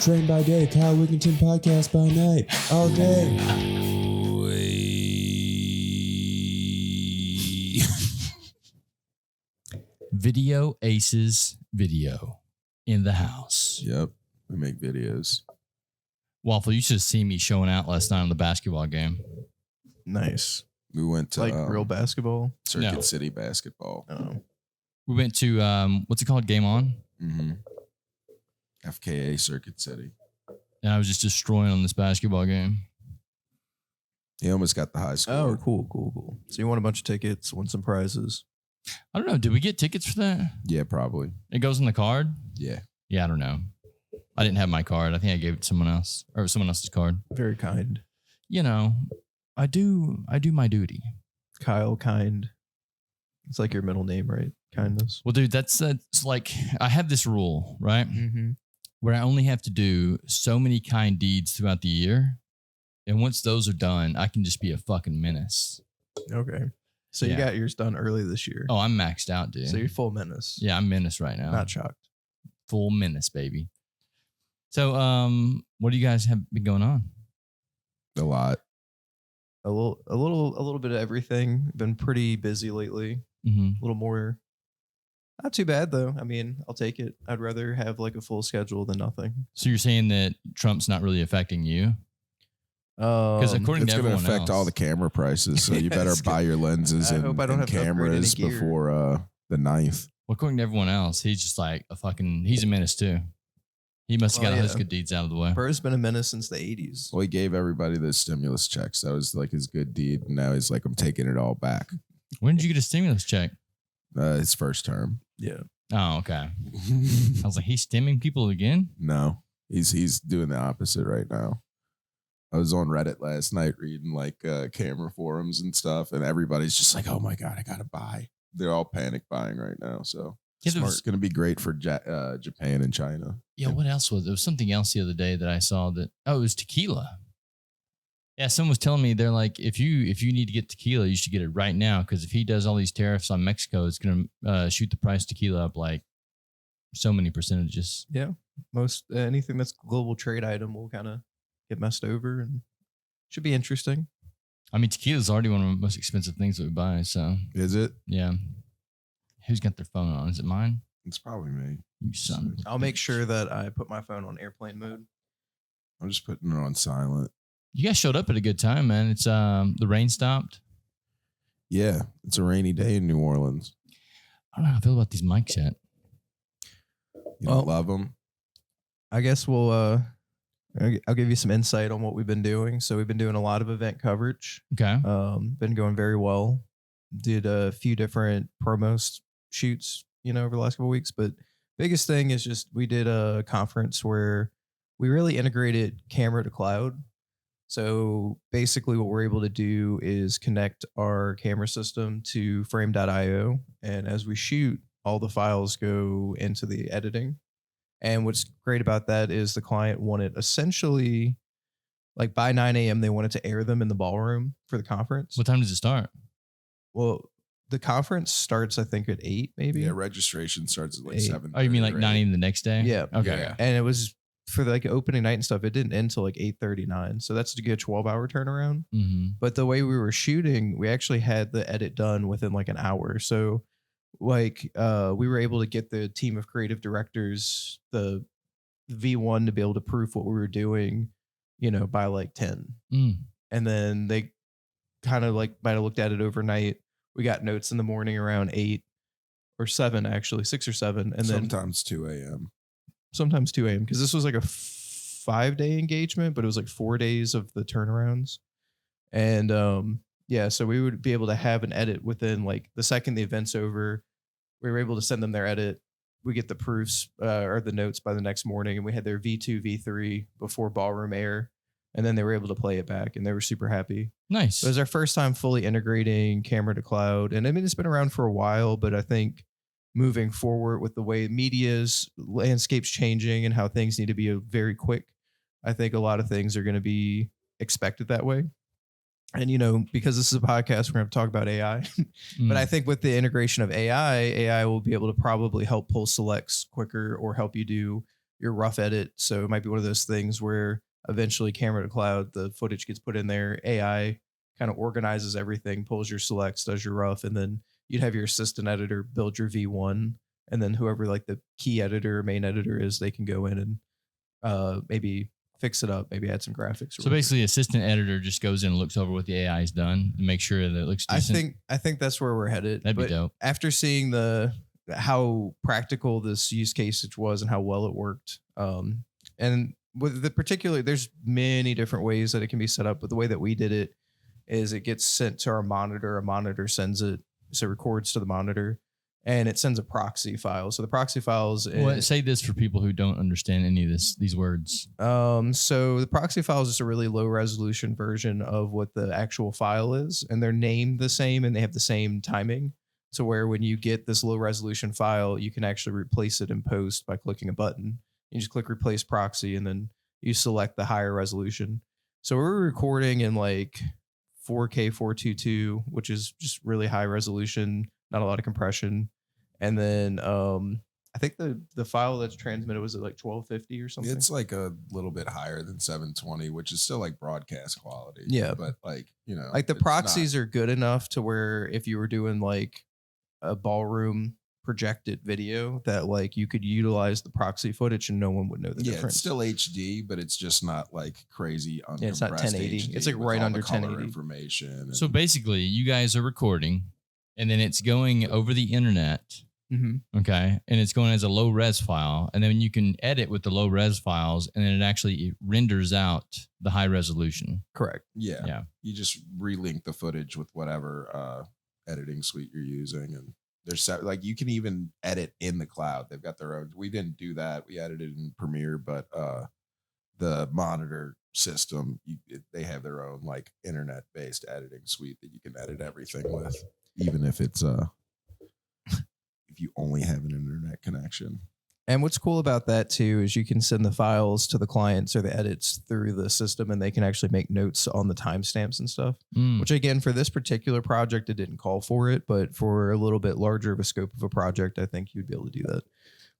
Train by day, Kyle Wigginton podcast by night, all day. Video Aces video in the house. Yep, we make videos. Waffle, you should have seen me showing out last night on the basketball game. Nice. We went to Like real basketball? Circuit No. City basketball. Oh. We went to, what's it called? Game On? Mm-hmm. FKA Circuit City. And I was just destroying on this basketball game. He almost got the high score. Oh, cool. So you won a bunch of tickets, won some prizes. I don't know. Did we get tickets for that? Yeah, probably. It goes in the card? Yeah. Yeah, I don't know. I didn't have my card. I think I gave it to someone else or someone else's card. Very kind. You know, I do my duty. Kyle Kind. It's like your middle name, right? Kindness. Well, dude, that's like I have this rule, right? Mm-hmm. Where I only have to do so many kind deeds throughout the year. And once those are done, I can just be a fucking menace. Okay. So Yeah. you got yours done early this year. Oh, I'm maxed out, dude. So you're full menace. Yeah, I'm menace right now. Not shocked. Full menace, baby. So, what do you guys have been going on? A lot. A little bit of everything. Been pretty busy lately. Mm-hmm. A little more. Not too bad though. I mean, I'll take it. I'd rather have like a full schedule than nothing. So you're saying that Trump's not really affecting you? Because according It's to going to everyone affect else, all the camera prices, so you Yeah, better it's buy your lenses I and, hope I don't and have to upgrade any cameras gear. before the 9th. well, according to everyone else, he's just like he's a menace too. He must have Well, got all his yeah. good deeds out of the way. Burr's been a menace since the 80s. Well, he gave everybody those stimulus checks. That was like his good deed. And now he's like, I'm taking it all back. When did you get a stimulus check? His first term. Yeah. Oh, okay. I was like, he's stimming people again? No, he's doing the opposite right now. I was on Reddit last night reading like camera forums and stuff, and everybody's just like, "Oh my god, I gotta buy." They're all panic buying right now. So Yeah, there it's was- going to be great for Japan and China. Yeah, what else was there was something else the other day that I saw that it was tequila. Yeah, someone was telling me they're like, if you need to get tequila, you should get it right now because if he does all these tariffs on Mexico, it's gonna shoot the price of tequila up like so many percentages. Yeah. Most anything that's global trade item will kind of get messed over and should be interesting. I mean, tequila is already one of the most expensive things that we buy. So Is it? yeah, who's got their phone on? Is it mine? It's probably me. You son. of a I'll make bitch. sure that I put my phone on airplane mode. I'm just putting it on silent. You guys showed up at a good time, man. It's the rain stopped. Yeah, it's a rainy day in New Orleans. I don't know how I feel about these mics yet. You Well, don't love them? I guess we'll I'll give you some insight on what we've been doing. So we've been doing a lot of event coverage. Okay. Been going very well. Did a few different promo shoots, over the last couple of weeks. But biggest thing is just we did a conference where we really integrated camera to cloud. So basically what we're able to do is connect our camera system to frame.io. And as we shoot, all the files go into the editing. And what's great about that is the client wanted essentially like by 9 a.m. they wanted to air them in the ballroom for the conference. What time does it start? Well, the conference starts, I think, at 8, maybe. Yeah, registration starts at like 8. 7. Oh, you mean like 9 a.m. the next day? Yeah. Okay. Yeah. And it was for like opening night and stuff. It didn't end till like 8:39. So that's a good 12-hour turnaround. Mm-hmm. But the way we were shooting, we actually had the edit done within like an hour. So like we were able to get the team of creative directors, the V1 to be able to proof what we were doing, by like 10. Mm. And then they kind of like might have looked at it overnight. We got notes in the morning around 8 or 7, actually 6 or 7. And then sometimes 2 a.m. sometimes 2 a.m. because this was like a 5-day engagement, but it was like 4 days of the turnarounds. And yeah, so we would be able to have an edit within like the second the event's over. We were able to send them their edit. We get the proofs or the notes by the next morning, and we had their V2, V3 before ballroom air. And then they were able to play it back, and they were super happy. Nice. It was our first time fully integrating camera to cloud. And I mean, it's been around for a while, but I think moving forward with the way media's landscape's changing and how things need to be very quick, I think a lot of things are going to be expected that way. And, because this is a podcast, we're going to talk about AI. But I think with the integration of AI will be able to probably help pull selects quicker or help you do your rough edit. So it might be one of those things where eventually camera to cloud, the footage gets put in there. AI kind of organizes everything, pulls your selects, does your rough, and then you'd have your assistant editor build your V1. And then whoever like the key editor or main editor is, they can go in and maybe fix it up, maybe add some graphics. So basically, assistant editor just goes in and looks over what the AI has done and make sure that it looks decent. I think that's where we're headed. That'd be dope. After seeing how practical this use case was and how well it worked, and with the particular, there's many different ways that it can be set up, but the way that we did it is it gets sent to our monitor. A monitor sends it, so it records to the monitor, and it sends a proxy file. So the proxy files. Say this for people who don't understand any of these words. So the proxy file is just a really low resolution version of what the actual file is, and they're named the same and they have the same timing. So where when you get this low resolution file, you can actually replace it in post by clicking a button. You just click replace proxy and then you select the higher resolution. So we're recording in like 4K 422, which is just really high resolution, not a lot of compression. And then I think the file that's transmitted was at like 1250 or something. It's like a little bit higher than 720, which is still like broadcast quality. Yeah. But like, you know, like the proxies are good enough to where if you were doing like a ballroom projected video, that like you could utilize the proxy footage and no one would know the difference. It's still HD, but it's just not like crazy uncompressed. Yeah, it's not 1080. HD it's like right under 1080 information. So basically, you guys are recording, and then it's going over the internet. Mm-hmm. Okay, and it's going as a low res file, and then you can edit with the low res files, and then it renders out the high resolution. Correct. Yeah. You just relink the footage with whatever editing suite you're using, and there's like you can even edit in the cloud. They've got their own. We didn't do that. We edited in Premiere, but the monitor system, they have their own like internet based editing suite that you can edit everything with, even if it's if you only have an internet connection. And what's cool about that too is you can send the files to the clients or the edits through the system, and they can actually make notes on the timestamps and stuff. Which again, for this particular project, it didn't call for it, but for a little bit larger of a scope of a project, I think you'd be able to do that.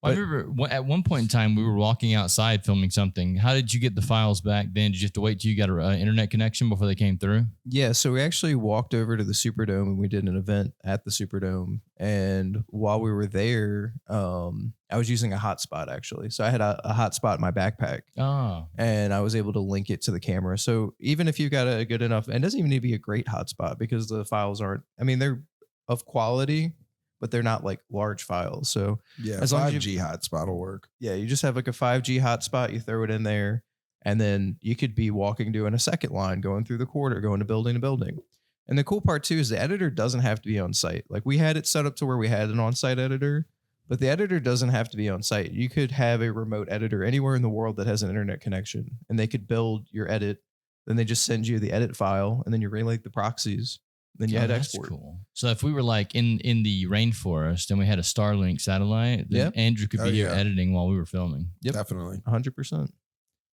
I remember at one point in time, we were walking outside filming something. How did you get the files back then? Did you have to wait till you got an internet connection before they came through? Yeah, so we actually walked over to the Superdome and we did an event at the Superdome. And while we were there, I was using a hotspot actually. So I had a hotspot in my backpack. Oh. And I was able to link it to the camera. So even if you've got a good enough, and it doesn't even need to be a great hotspot because the files aren't, I mean, they're of quality, but they're not like large files. So yeah, as long as 5G hotspot will work. Yeah, you just have like a 5G hotspot, you throw it in there, and then you could be walking doing a second line, going through the corridor, going to building to building. And the cool part too is the editor doesn't have to be on site. Like we had it set up to where we had an on-site editor, but the editor doesn't have to be on site. You could have a remote editor anywhere in the world that has an internet connection, and they could build your edit. Then they just send you the edit file, and then you relink the proxies. Then you had export. Cool. So if we were like in the rainforest and we had a Starlink satellite, then Andrew could be here editing while we were filming. Yep. Definitely. 100%.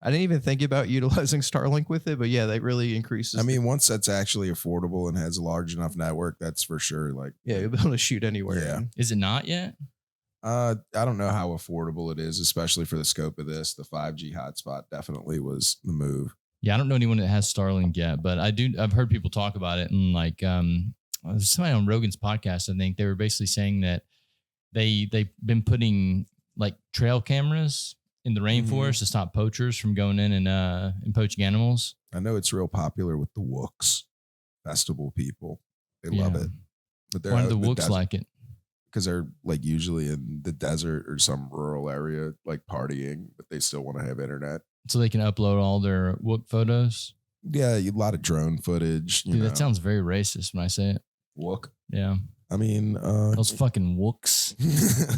I didn't even think about utilizing Starlink with it, but yeah, that really increases. I mean, once that's actually affordable and has a large enough network, that's for sure. Like, yeah, you'll be able to shoot anywhere. Yeah. Is it not yet? I don't know how affordable it is, especially for the scope of this. The 5G hotspot definitely was the move. Yeah, I don't know anyone that has Starlink yet, but I've heard people talk about it, and like somebody on Rogan's podcast, I think they were basically saying that they've been putting like trail cameras in the rainforest to stop poachers from going in and poaching animals. I know it's real popular with the Wooks festival people. They love it. But why do the Wooks like it? Because they're like usually in the desert or some rural area, like partying, but they still want to have internet. So they can upload all their Wook photos? Yeah, a lot of drone footage. Dude, that sounds very racist when I say it. Wook? Yeah. I mean... those fucking Wooks.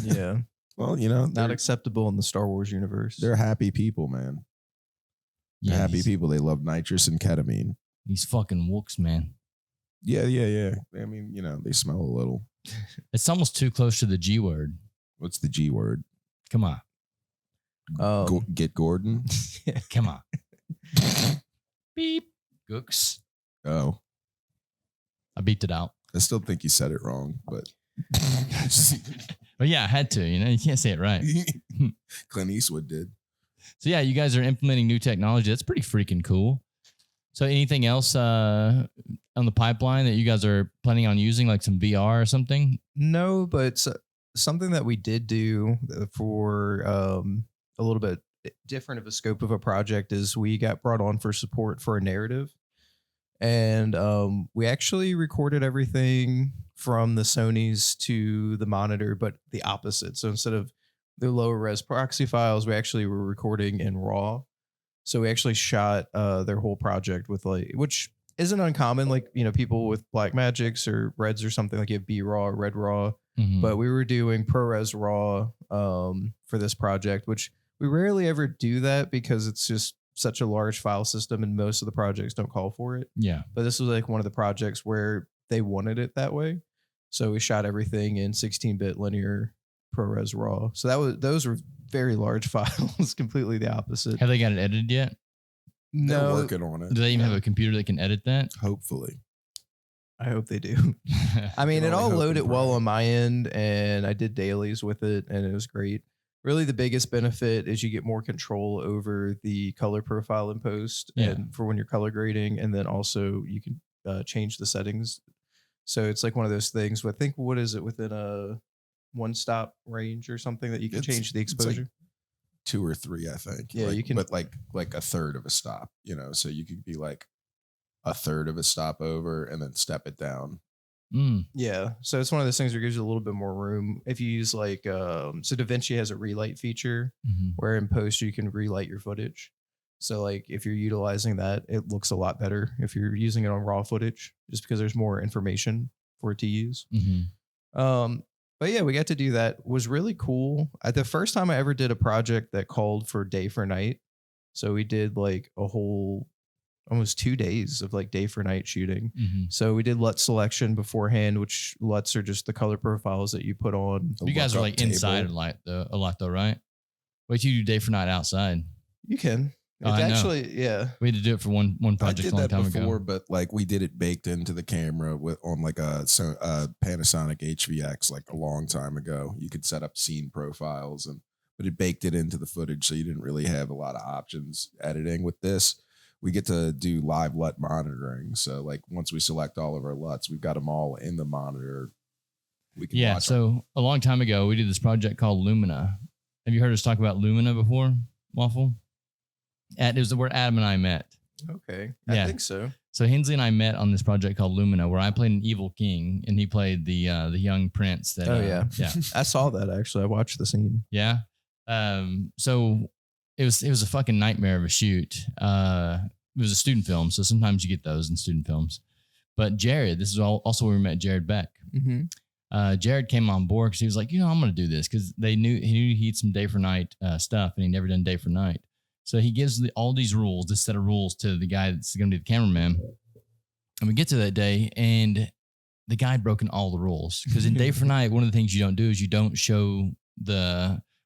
Yeah. Well, you know... Not acceptable in the Star Wars universe. They're happy people, man. They're happy people. They love nitrous and ketamine. These fucking Wooks, man. Yeah. I mean, you know, they smell a little. It's almost too close to the G word. What's the G word? Come on. Get Gordon. Come on. Beep. Gooks. Oh. I beat it out. I still think you said it wrong, but But yeah, I had to. You can't say it right. Clint Eastwood did. So yeah, you guys are implementing new technology. That's pretty freaking cool. So anything else on the pipeline that you guys are planning on using, like some VR or something? No, but something that we did do for a little bit different of a scope of a project is we got brought on for support for a narrative. And we actually recorded everything from the Sonys to the monitor, but the opposite. So instead of the lower res proxy files, we actually were recording in RAW. So we actually shot their whole project with which isn't uncommon. Like, people with Black Magics or Reds or something, like you have B RAW or Red RAW. Mm-hmm. But we were doing ProRes RAW for this project, which we rarely ever do that because it's just such a large file system and most of the projects don't call for it. Yeah. But this was like one of the projects where they wanted it that way. So we shot everything in 16-bit linear ProRes RAW. So those were very large files, completely the opposite. Have they got it edited yet? They're No, working on it. Do they even have a computer that can edit that? Hopefully. I hope they do. I mean, it only all hope loaded and well pray. on my end, and I did dailies with it, and it was great. Really, the biggest benefit is you get more control over the color profile in post, Yeah. and for when you're color grading, and then also you can change the settings. So it's like one of those things. I think what is it within a one-stop range or something that you can It's- change the it's like exposure? 2 or 3, I think. Yeah, Like, you can- but like a third of a stop, so you could be like a third of a stop over and then step it down. Mm. Yeah, so it's one of those things that gives you a little bit more room if you use so DaVinci has a relight feature Mhm. where in post you can relight your footage. So like if you're utilizing that, it looks a lot better if you're using it on raw footage, just because there's more information for it to use. Mhm. But yeah, we got to do that. It was really cool. The first time I ever did a project that called for day for night. So we did like a whole almost 2 days of like day for night shooting. Mhm. So we did LUT selection beforehand, which LUTs are just the color profiles that you put on. A You guys are lookup like table. inside a lot though, right? Wait, you do day for night outside. You can. Oh, It's I know. actually, yeah. We had to do it for one I project did a long that time before, ago. but like we did it baked into the camera on like a Panasonic HVX like a long time ago. You could set up scene profiles but it baked it into the footage, so you didn't really have a lot of options editing. With this, we get to do live LUT monitoring. So like once we select all of our LUTs, we've got them all in the monitor. We can Yeah. watch them. So a long time ago, we did this project called Lumina. Have you heard us talk about Lumina before, Waffle? It was where Adam and I met. Okay. Yeah. I think so. So Hensley and I met on this project called Lumina, where I played an evil king and he played the young prince. That, Oh, yeah. yeah, I saw that actually. I watched the scene. yeah. So it was a fucking nightmare of a shoot. It was a student film, so sometimes you get those in student films. But Jared, this is also where we met Jared Beck. Mm-hmm. Jared came on board because he was like, I'm going to do this because he knew he had some day for night stuff and he never done day for night. So he gives all these rules, this set of rules to the guy that's going to be the cameraman. And we get to that day and the guy had broken all the rules because in day for night, one of the things you don't do is you don't show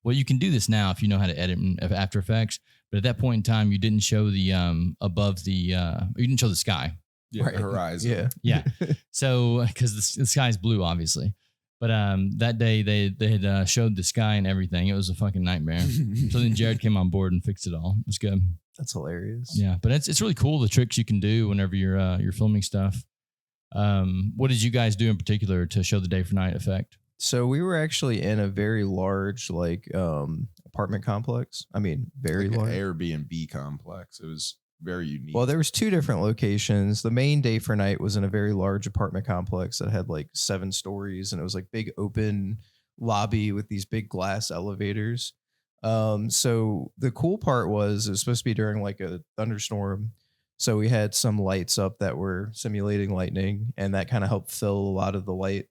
you can do this now if you know how to edit in After Effects. But at that point in time, you didn't show the you didn't show the sky. Yeah, Right. horizon. Yeah. So, because the sky's blue, obviously. But that day they had showed the sky and everything. It was a fucking nightmare. So then Jared came on board and fixed it all. It was good. That's hilarious. Yeah, but it's really cool the tricks you can do whenever you're filming stuff. What did you guys do in particular to show the day for night effect? So we were actually in a very large apartment complex. I mean, very Like an large. Airbnb complex. It was very unique. Well, there was 2 different locations. The main day for night was in a very large apartment complex that had like 7 stories, and it was like big open lobby with these big glass elevators. So the cool part was it was supposed to be during like a thunderstorm. So we had some lights up that were simulating lightning, and that kind of helped fill a lot of the light.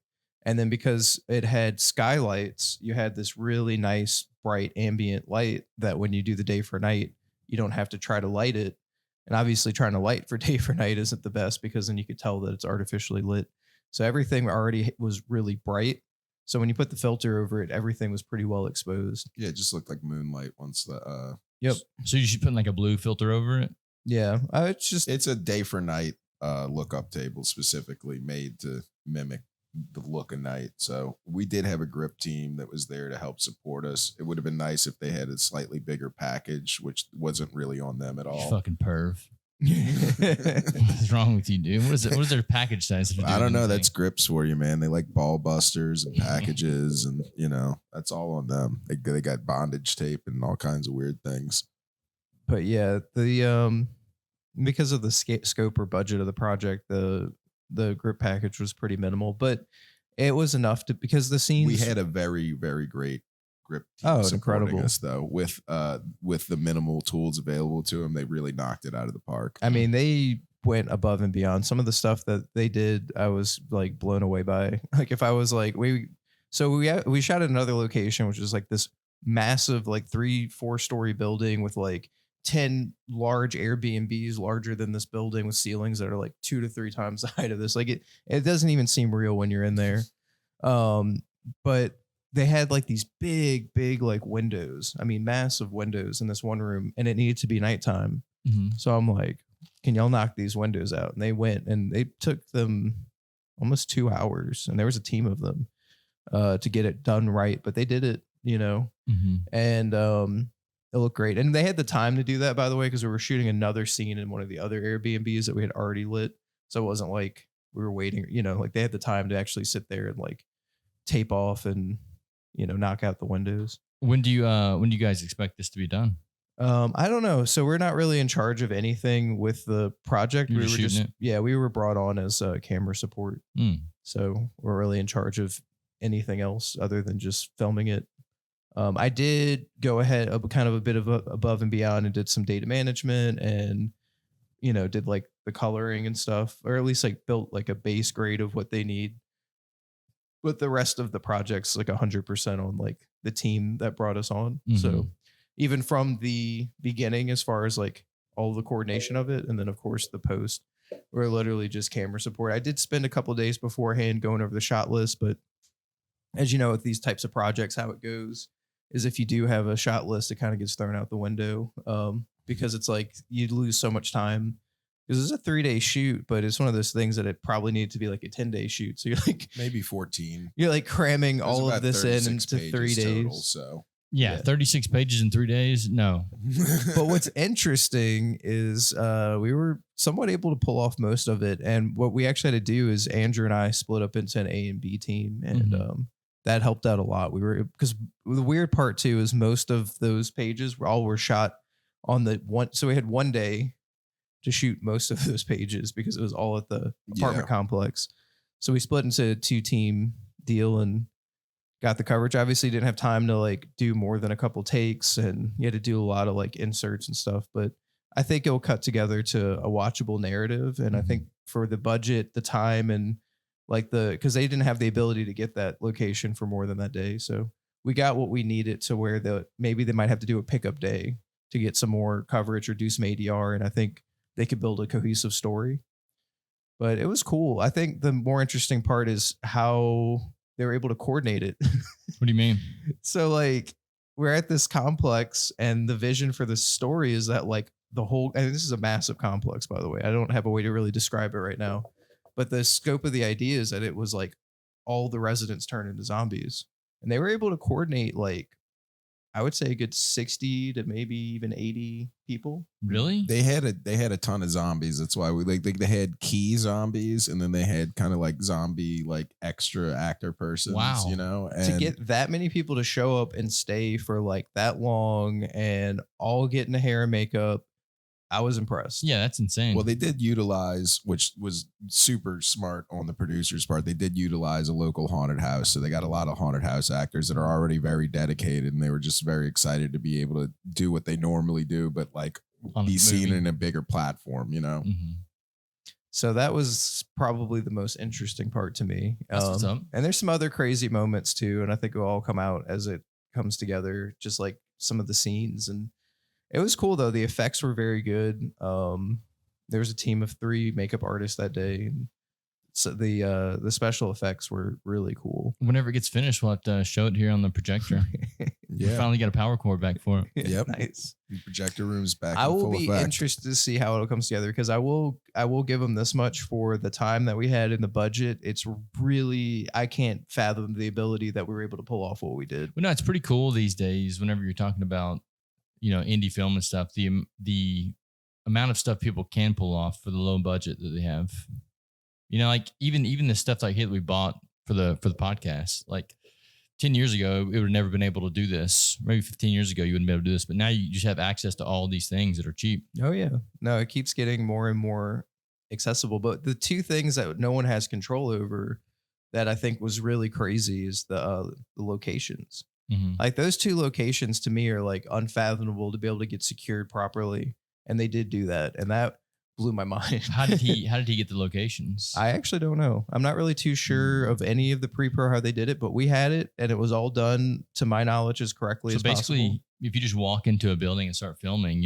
And then because it had skylights, you had this really nice bright ambient light that when you do the day for night, you don't have to try to light it. And obviously trying to light for day for night isn't the best because then you could tell that it's artificially lit. So everything already was really bright. So when you put the filter over it, everything was pretty well exposed. yeah, it just looked like moonlight once the Yep. So you should put like a blue filter over it. Yeah. It's just, it's a day for night lookup table specifically made to mimic the look of night. So we did have a grip team that was there to help support us. It would have been nice if they had a slightly bigger package, which wasn't really on them at You all. fucking perv. What's wrong with you, dude? What is it? What is their package size? I don't know. That's grips for you, man. They like ball busters and packages, and that's all on them. They got bondage tape and all kinds of weird things. But yeah, the because of the scope or budget of the project, the grip package was pretty minimal, but it was enough because the scenes we had a very, very great grip team supporting incredible us though with the minimal tools available to them. They really knocked it out of the park. I mean, they went above and beyond. Some of the stuff that they did, I was like blown away by. Like if I was like we shot at another location, which is like this massive like 3-4 story building with like 10 large Airbnbs larger than this building with ceilings that are like 2 to 3 times the height of this. Like it doesn't even seem real when you're in there. But they had like these big like windows. I mean, massive windows in this one room, and it needed to be nighttime. Mm-hmm. So I'm like, can y'all knock these windows out? And they went, and they took them almost 2 hours, and there was a team of them to get it done right, but they did it, Mm-hmm. and it looked great. And they had the time to do that, by the way, because we were shooting another scene in one of the other Airbnbs that we had already lit. So it wasn't like we were waiting, like they had the time to actually sit there and like tape off and, knock out the windows. When do you guys expect this to be done? I don't know. So we're not really in charge of anything with the project. You're just shooting it? We were brought on as camera support. So we're really in charge of anything else other than just filming it. I did go ahead kind of a bit of above and beyond and did some data management and, did like the coloring and stuff, or at least like built like a base grade of what they need. But the rest of the project's like 100% on like the team that brought us on. Mm-hmm. So even from the beginning, as far as like all the coordination of it, and then of course the post, we're literally just camera support. I did spend a couple of days beforehand going over the shot list, but as you know, with these types of projects, how it goes is if you do have a shot list, it kind of gets thrown out the window because it's like you'd lose so much time. Because it's a 3-day shoot, but it's one of those things that it probably needed to be like a 10-day shoot. So you're like maybe 14. You're like cramming There's all about of this in into 3 days. Total, so yeah, 36 pages in 3 days. No. But what's interesting is we were somewhat able to pull off most of it. And what we actually had to do is Andrew and I split up into an A and B team, and that helped out a lot. Because the weird part too is most of those pages were shot on the one. So we had 1 day to shoot most of those pages because it was all at the apartment complex. So we split into a 2-team deal and got the coverage. Obviously didn't have time to like do more than a couple takes, and you had to do a lot of like inserts and stuff, but I think it'll cut together to a watchable narrative. And I think for the budget, the time, and like because they didn't have the ability to get that location for more than that day. So we got what we needed to where maybe they might have to do a pickup day to get some more coverage or do some ADR. And I think they could build a cohesive story. But it was cool. I think the more interesting part is how they were able to coordinate it. What do you mean? So like we're at this complex, and the vision for the story is that like the whole, and this is a massive complex, by the way. I don't have a way to really describe it right now, but the scope of the idea is that it was like all the residents turn into zombies, and they were able to coordinate like, I would say a good 60 to maybe even 80 people. Really? They had a ton of zombies. That's why we they had key zombies, and then they had kind of like zombie like extra actor persons. Wow. And to get that many people to show up and stay for like that long and all get into hair and makeup, I was impressed. Yeah, that's insane. Well, they did utilize, which was super smart on the producer's part, they did utilize a local haunted house. So they got a lot of haunted house actors that are already very dedicated, and they were just very excited to be able to do what they normally do, but like be seen in a bigger platform, So that was probably the most interesting part to me. That's what's up. And there's some other crazy moments too, and I think it'll all come out as it comes together, just like some of the scenes. And it was cool though. The effects were very good. There was a team of 3 makeup artists that day, and so the special effects were really cool. Whenever it gets finished, we'll have to show it here on the projector. We finally got a power cord back for it. Yep. Nice. The projector room's back. I in will full be effect. interested to see how it comes together, because I will give them this much for the time that we had in the budget. It's really, I can't fathom the ability that we were able to pull off what we did. Well, no, it's pretty cool these days. Whenever you're talking about, indie film and stuff, the amount of stuff people can pull off for the low budget that they have. Like even the stuff like here that we bought for the podcast, like 10 years ago, it would have never been able to do this. Maybe 15 years ago, you wouldn't be able to do this. But now you just have access to all these things that are cheap. Oh, yeah. No, it keeps getting more and more accessible. But the two things that no one has control over that I think was really crazy is the locations. Mm-hmm. Like those two locations to me are like unfathomable to be able to get secured properly. And they did do that. And that blew my mind. How did he get the locations? I actually don't know. I'm not really too sure of any of the pre-pro how they did it, but we had it and it was all done to my knowledge as correctly as basically, possible. if you just walk into a building and start filming,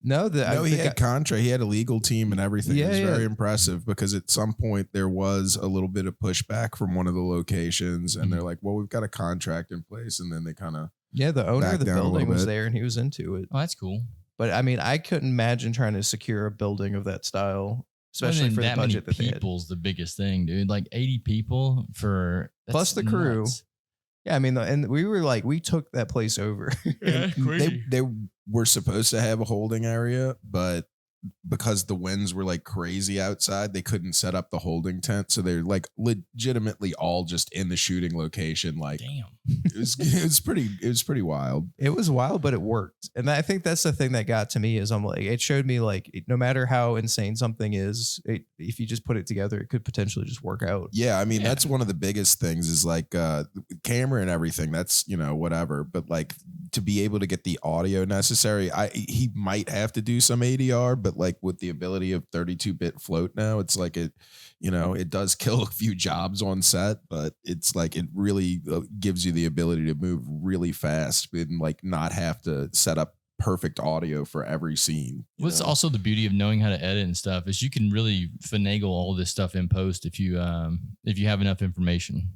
No, he had contract. He had a legal team and everything. Yeah, it was very yeah. impressive because at some point there was a little bit of pushback from one of the locations, and they're like, "Well, we've got a contract in place," and then they kind of the owner of the down a building little was bit. there and he was into it. Oh, that's cool. But I mean, I couldn't imagine trying to secure a building of that style, especially for the that budget many that they had. people's the biggest thing, dude. Like 80 people Plus the crew. nuts. Yeah, I mean, and we were like, we took that place over. Yeah, crazy. they were supposed to have a holding area, but because the winds were like crazy outside, they couldn't set up the holding tent. So they're like legitimately all just in the shooting location. Like, Damn. it was pretty wild. It was wild, but it worked. And I think that's the thing that got to me is I'm like, it showed me like, no matter how insane something is, if you just put it together, it could potentially just work out. Yeah, I mean, Yeah. that's one of the biggest things is like camera and everything. That's, whatever. But like to be able to get the audio necessary, he might have to do some ADR, but like with the ability of 32-bit float now, it's like it does kill a few jobs on set, but it's like it really gives you the ability to move really fast and like not have to set up perfect audio for every scene. What's also the beauty of knowing how to edit and stuff is you can really finagle all this stuff in post if you have enough information.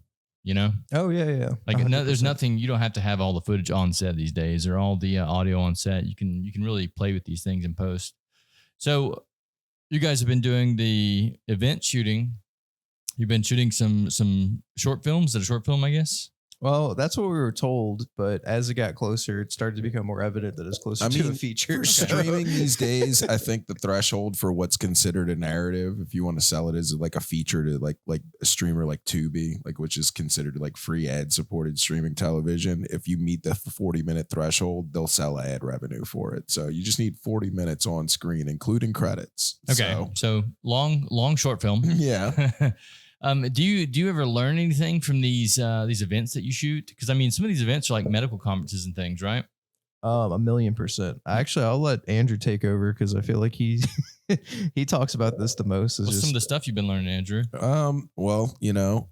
Oh yeah. Like there's 100%. nothing, you don't have to have all the footage on set these days or all the audio on set. You can really play with these things in post. So you guys have been doing the event shooting. You've been shooting some short films. Is it a short film, I guess? Well, that's what we were told, but as it got closer, it started to become more evident that it's closer to a feature. For streaming these days, I think the threshold for what's considered a narrative, if you want to sell it as like a feature to like a streamer like Tubi, like which is considered like free ad supported streaming television, if you meet the 40-minute threshold, they'll sell ad revenue for it. So you just need 40 minutes on screen, including credits. Okay, so long short film. Yeah. Do you ever learn anything from these events that you shoot? Because I mean, some of these events are like medical conferences and things, right? 1,000,000%. Actually, I'll let Andrew take over because I feel like he talks about this the most. What's some of the stuff you've been learning, Andrew? Well,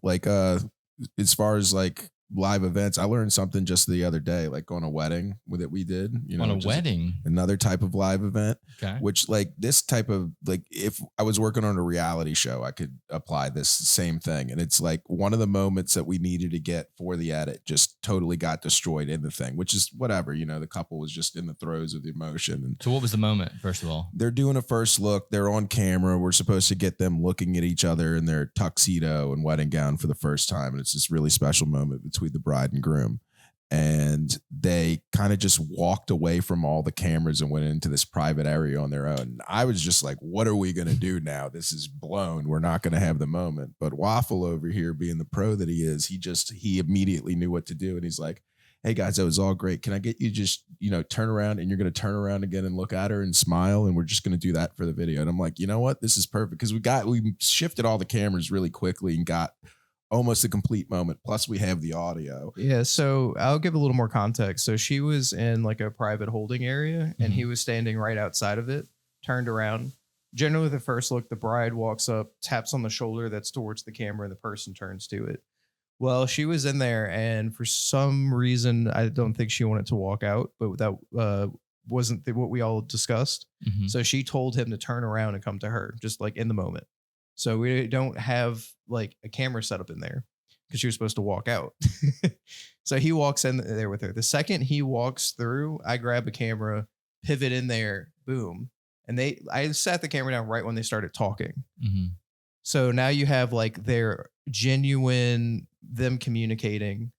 like as far as like live events, I learned something just the other day, like on a wedding that we did. On a wedding, another type of live event. Okay. Which like this type of like if I was working on a reality show, I could apply this same thing. And it's like one of the moments that we needed to get for the edit just totally got destroyed in the thing, which is whatever, the couple was just in the throes of the emotion. And so what was the moment, first of all? they're doing a first look. They're on camera. We're supposed to get them looking at each other in their tuxedo and wedding gown for the first time. And it's this really special moment between the bride and groom. And they kind of just walked away from all the cameras and went into this private area on their own. I was just like, what are we going to do now? This is blown. We're not going to have the moment. But Waffle over here, being the pro that he is, he immediately knew what to do. And he's like, hey guys, that was all great. Can I get you just, turn around, and you're going to turn around again and look at her and smile. And we're just going to do that for the video. And I'm like, you know what? This is perfect. Cause we shifted all the cameras really quickly and got almost a complete moment. Plus we have the audio. Yeah. So I'll give a little more context. So she was in like a private holding area and he was standing right outside of it, turned around. Generally the first look, the bride walks up, taps on the shoulder that's towards the camera, and the person turns to it. Well, she was in there, and for some reason, I don't think she wanted to walk out, but that wasn't what we all discussed. Mm-hmm. So she told him to turn around and come to her, just like in the moment. So we don't have like a camera set up in there because she was supposed to walk out. So he walks in there with her. The second he walks through, I grab a camera, pivot in there, boom. And I sat the camera down right when they started talking. Mm-hmm. So now you have like their genuine, them communicating.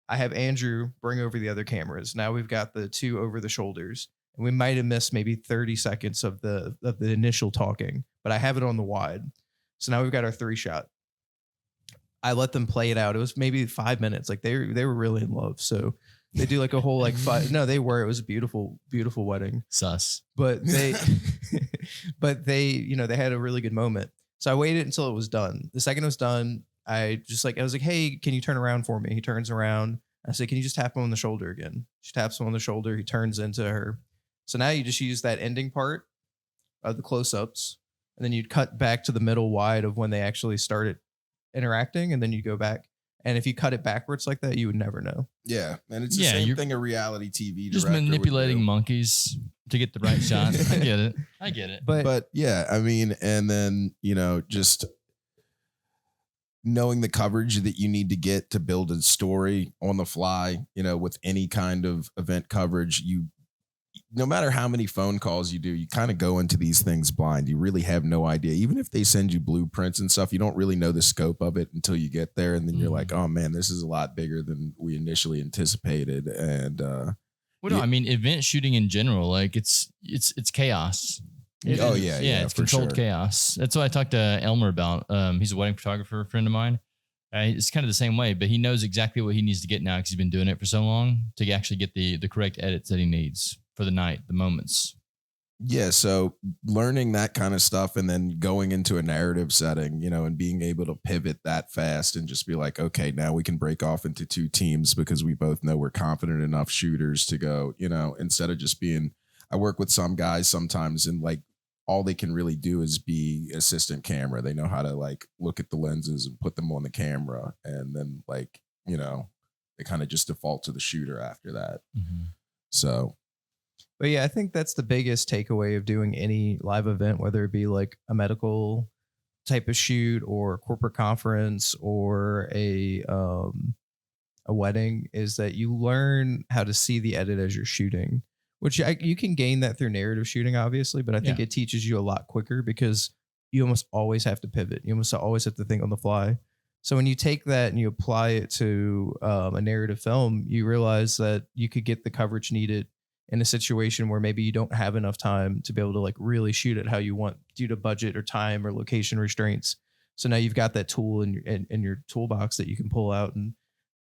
I have Andrew bring over the other cameras. Now we've got the 2 over the shoulders, and we might have missed maybe 30 seconds of the initial talking, but I have it on the wide. So now we've got our 3 shot. I let them play it out. It was maybe 5 minutes. Like they were really in love. So they do like a whole like 5. No, they were. It was a beautiful, beautiful wedding. Sus. But they, they had a really good moment. So I waited until it was done. The second it was done, I was like, hey, can you turn around for me? He turns around. I said, can you just tap him on the shoulder again? She taps him on the shoulder. He turns into her. So now you just use that ending part of the close-ups, and then you'd cut back to the middle wide of when they actually started interacting, and then you go back. And if you cut it backwards like that, you would never know. Yeah, and it's the same thing a reality TV just director manipulating would do. monkeys to get the right shot. I get it. But yeah, I mean, and then, just knowing the coverage that you need to get to build a story on the fly, with any kind of event coverage, no matter how many phone calls you do, you kind of go into these things blind. You really have no idea. Even if they send you blueprints and stuff, you don't really know the scope of it until you get there. And then you're like, oh man, this is a lot bigger than we initially anticipated. And I mean, event shooting in general, like it's chaos. It's controlled chaos. That's what I talked to Elmer about. He's a wedding photographer, a friend of mine. It's kind of the same way, but he knows exactly what he needs to get now because he's been doing it for so long to actually get the correct edits that he needs for the night, the moments. Yeah, so learning that kind of stuff and then going into a narrative setting, and being able to pivot that fast and just be like, okay, now we can break off into 2 teams because we both know we're confident enough shooters to go, instead of just being, I work with some guys sometimes and like all they can really do is be assistant camera. They know how to like look at the lenses and put them on the camera. And then like, they kind of just default to the shooter after that. Mm-hmm. So. But yeah, I think that's the biggest takeaway of doing any live event, whether it be like a medical type of shoot or a corporate conference or a wedding, is that you learn how to see the edit as you're shooting, which you can gain that through narrative shooting, obviously. But I think it teaches you a lot quicker because you almost always have to pivot. You almost always have to think on the fly. So when you take that and you apply it to a narrative film, you realize that you could get the coverage needed in a situation where maybe you don't have enough time to be able to like really shoot it how you want due to budget or time or location restraints. So now you've got that tool in your toolbox that you can pull out and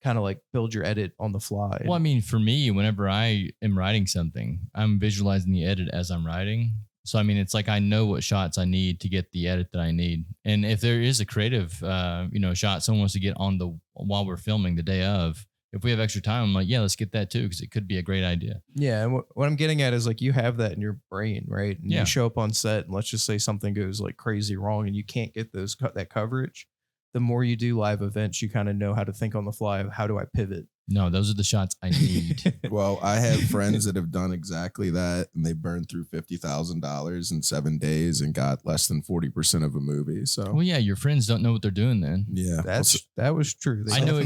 kind of like build your edit on the fly. Well, I mean, for me, whenever I am writing something, I'm visualizing the edit as I'm writing. So, I mean, it's like I know what shots I need to get the edit that I need. And if there is a creative, shot someone wants to get on while we're filming the day of, if we have extra time, I'm like, yeah, let's get that too, because it could be a great idea. Yeah. And what I'm getting at is like you have that in your brain, right? And you show up on set and let's just say something goes like crazy wrong and you can't get that coverage. The more you do live events, you kind of know how to think on the fly of how do I pivot? No, those are the shots I need. Well, I have friends that have done exactly that, and they burned through $50,000 in 7 days and got less than 40% of a movie. So, well, yeah, your friends don't know what they're doing then. Yeah, that was true. I know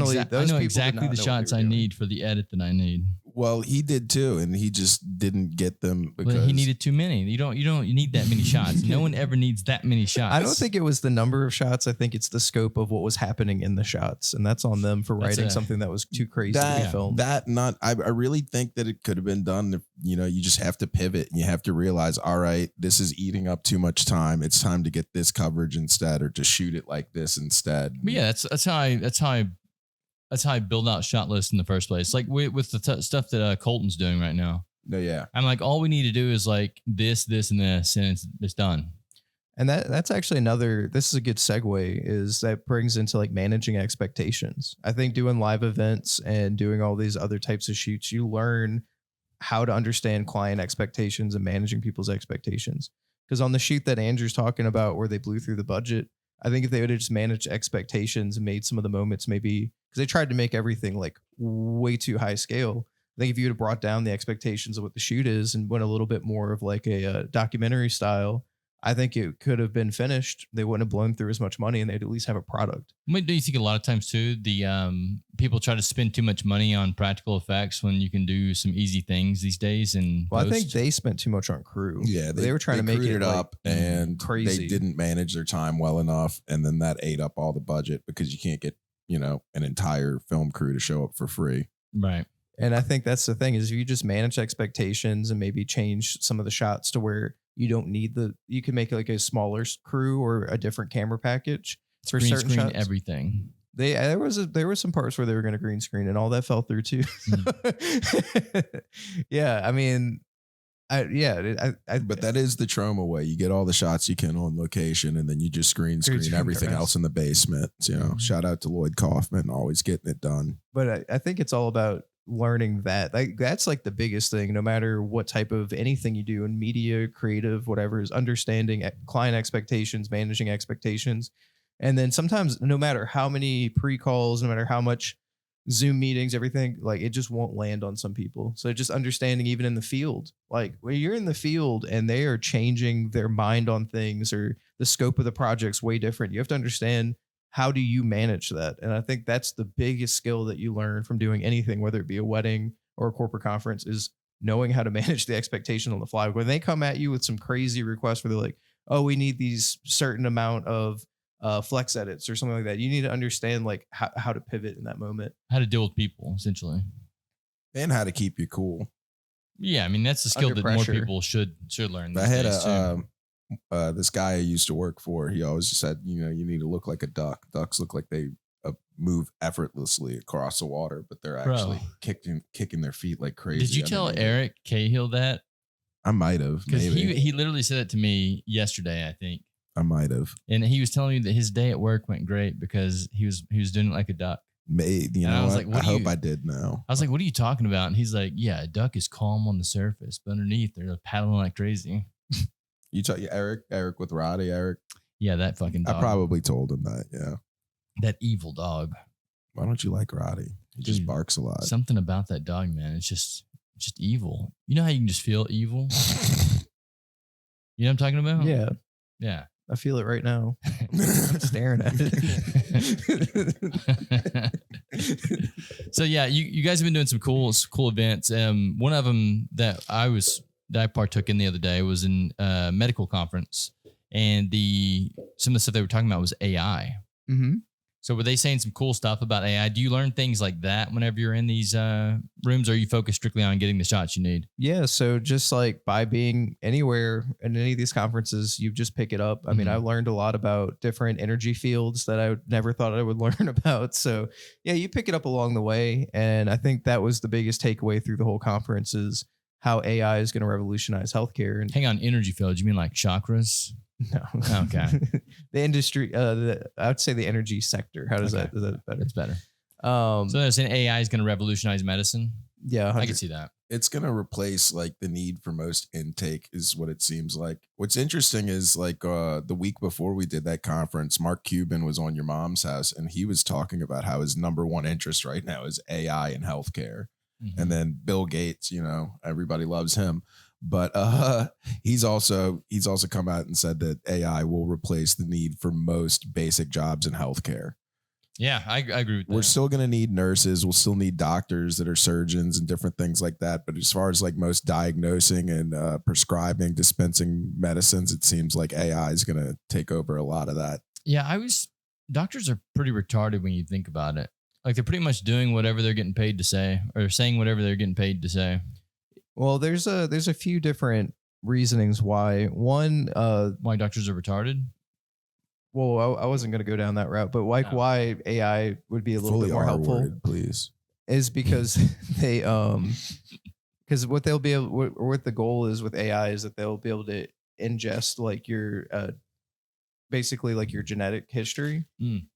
exactly the shots I need for the edit that I need. Well, he did too, and he just didn't get them because he needed too many. You don't need that many shots. No one ever needs that many shots. I don't think it was the number of shots. I think it's the scope of what was happening in the shots, and that's on them for writing something that was too crazy to be filmed. I really think that it could have been done. If, you just have to pivot and you have to realize, all right, this is eating up too much time. It's time to get this coverage instead, or to shoot it like this instead. But yeah, that's how I build out shot lists in the first place. Like with the stuff that Colton's doing right now. No, yeah. I'm like, all we need to do is like this, and this, and it's done. And that's actually this is a good segue, is that brings into like managing expectations. I think doing live events and doing all these other types of shoots, you learn how to understand client expectations and managing people's expectations. Because on the shoot that Andrew's talking about where they blew through the budget, I think if they would have just managed expectations and made some of the moments maybe, because they tried to make everything like way too high scale. I think if you would have brought down the expectations of what the shoot is and went a little bit more of like a documentary style, I think it could have been finished. They wouldn't have blown through as much money, and they'd at least have a product. I mean, do you think a lot of times too, the people try to spend too much money on practical effects when you can do some easy things these days? And I think they spent too much on crew. Yeah, they were trying to make it up, and crazy. They didn't manage their time well enough, and then that ate up all the budget because you can't get an entire film crew to show up for free. Right. And I think that's the thing is if you just manage expectations and maybe change some of the shots to where you don't need you can make like a smaller crew or a different camera package for green certain screen shots. Everything. There were some parts where they were going to green screen and all that fell through too. Yeah, I mean, but that is the trauma way. You get all the shots you can on location, and then you just screen everything else in the basement. Shout out to Lloyd Kaufman, always getting it done. But I think it's all about learning that. Like that's like the biggest thing. No matter what type of anything you do in media, creative, whatever, is understanding client expectations, managing expectations, and then sometimes no matter how many pre-calls, no matter how much Zoom meetings, everything, like it just won't land on some people. So just understanding even in the field, like when you're in the field and they are changing their mind on things or the scope of the project's way different, you have to understand how do you manage that? And I think that's the biggest skill that you learn from doing anything, whether it be a wedding or a corporate conference, is knowing how to manage the expectation on the fly. When they come at you with some crazy requests where they're like, oh, we need these certain amount of flex edits or something like that, you need to understand like how to pivot in that moment, how to deal with people essentially, and how to keep you cool. Yeah, I mean that's a skill that more people should learn. I had this guy I used to work for. He always said, you need to look like a duck. Ducks look like they move effortlessly across the water, but they're actually kicking their feet like crazy. Did you tell Eric Cahill that? I might have, because he literally said it to me yesterday, I think. I might have. And he was telling me that his day at work went great because he was doing it like a duck. I was like, I hope I did now. I was like, what are you talking about? And he's like, yeah, a duck is calm on the surface, but underneath they're paddling like crazy. You talk Eric with Roddy, Eric. Yeah, that fucking dog. I probably told him that. Yeah, that evil dog. Why don't you like Roddy? He just barks a lot. Something about that dog, man. It's just evil. You know how you can just feel evil? You know what I'm talking about? Yeah. Yeah. I feel it right now. I'm staring at it. So yeah, you guys have been doing some cool events. One of them that I partook in the other day was in a medical conference, and some of the stuff they were talking about was AI. Mm-hmm. So were they saying some cool stuff about AI? Do you learn things like that whenever you're in these rooms, or are you focused strictly on getting the shots you need? Yeah. So just like by being anywhere in any of these conferences, you just pick it up. I mean, I learned a lot about different energy fields that I never thought I would learn about. So yeah, you pick it up along the way. And I think that was the biggest takeaway through the whole conference is how AI is going to revolutionize healthcare. And hang on, energy fields. You mean like chakras? No. Okay. The industry, I would say the energy sector. How does that? Is that better? It's better. So they're saying AI is going to revolutionize medicine. Yeah, I can see that. It's going to replace like the need for most intake is what it seems like. What's interesting is like the week before we did that conference, Mark Cuban was on Your Mom's House, and he was talking about how his number one interest right now is AI in healthcare. Mm-hmm. And then Bill Gates, everybody loves him. But he's also come out and said that AI will replace the need for most basic jobs in healthcare. Yeah, I agree with that. We're still going to need nurses. We'll still need doctors that are surgeons and different things like that. But as far as like most diagnosing and prescribing, dispensing medicines, it seems like AI is going to take over a lot of that. Yeah, doctors are pretty retarded when you think about it. Like they're pretty much doing whatever they're getting paid to say, or saying whatever they're getting paid to say. Well, there's a few different reasonings why. One, why doctors are retarded. Well, I wasn't going to go down that route, but like why AI would be a little bit more helpful, please, is because they because what they'll be able, what the goal is with AI is that they'll be able to ingest like your basically like your genetic history,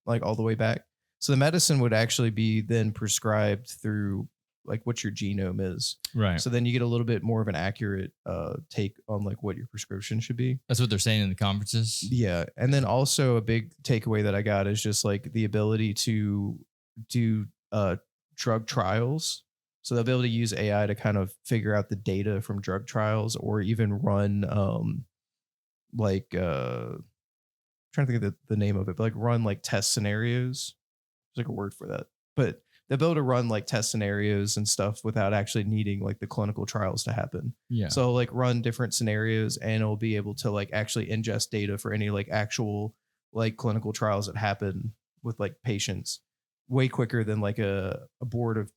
like all the way back. So the medicine would actually be then prescribed through like what your genome is. Right. So then you get a little bit more of an accurate take on like what your prescription should be. That's what they're saying in the conferences. Yeah. And then also a big takeaway that I got is just like the ability to do drug trials. So they'll be able to use AI to kind of figure out the data from drug trials, or even run like trying to think of the name of it, but like run like test scenarios. There's like a word for that, but they'll be able to run like test scenarios and stuff without actually needing like the clinical trials to happen. Yeah. So like run different scenarios and it'll be able to like actually ingest data for any like actual like clinical trials that happen with like patients way quicker than like a board of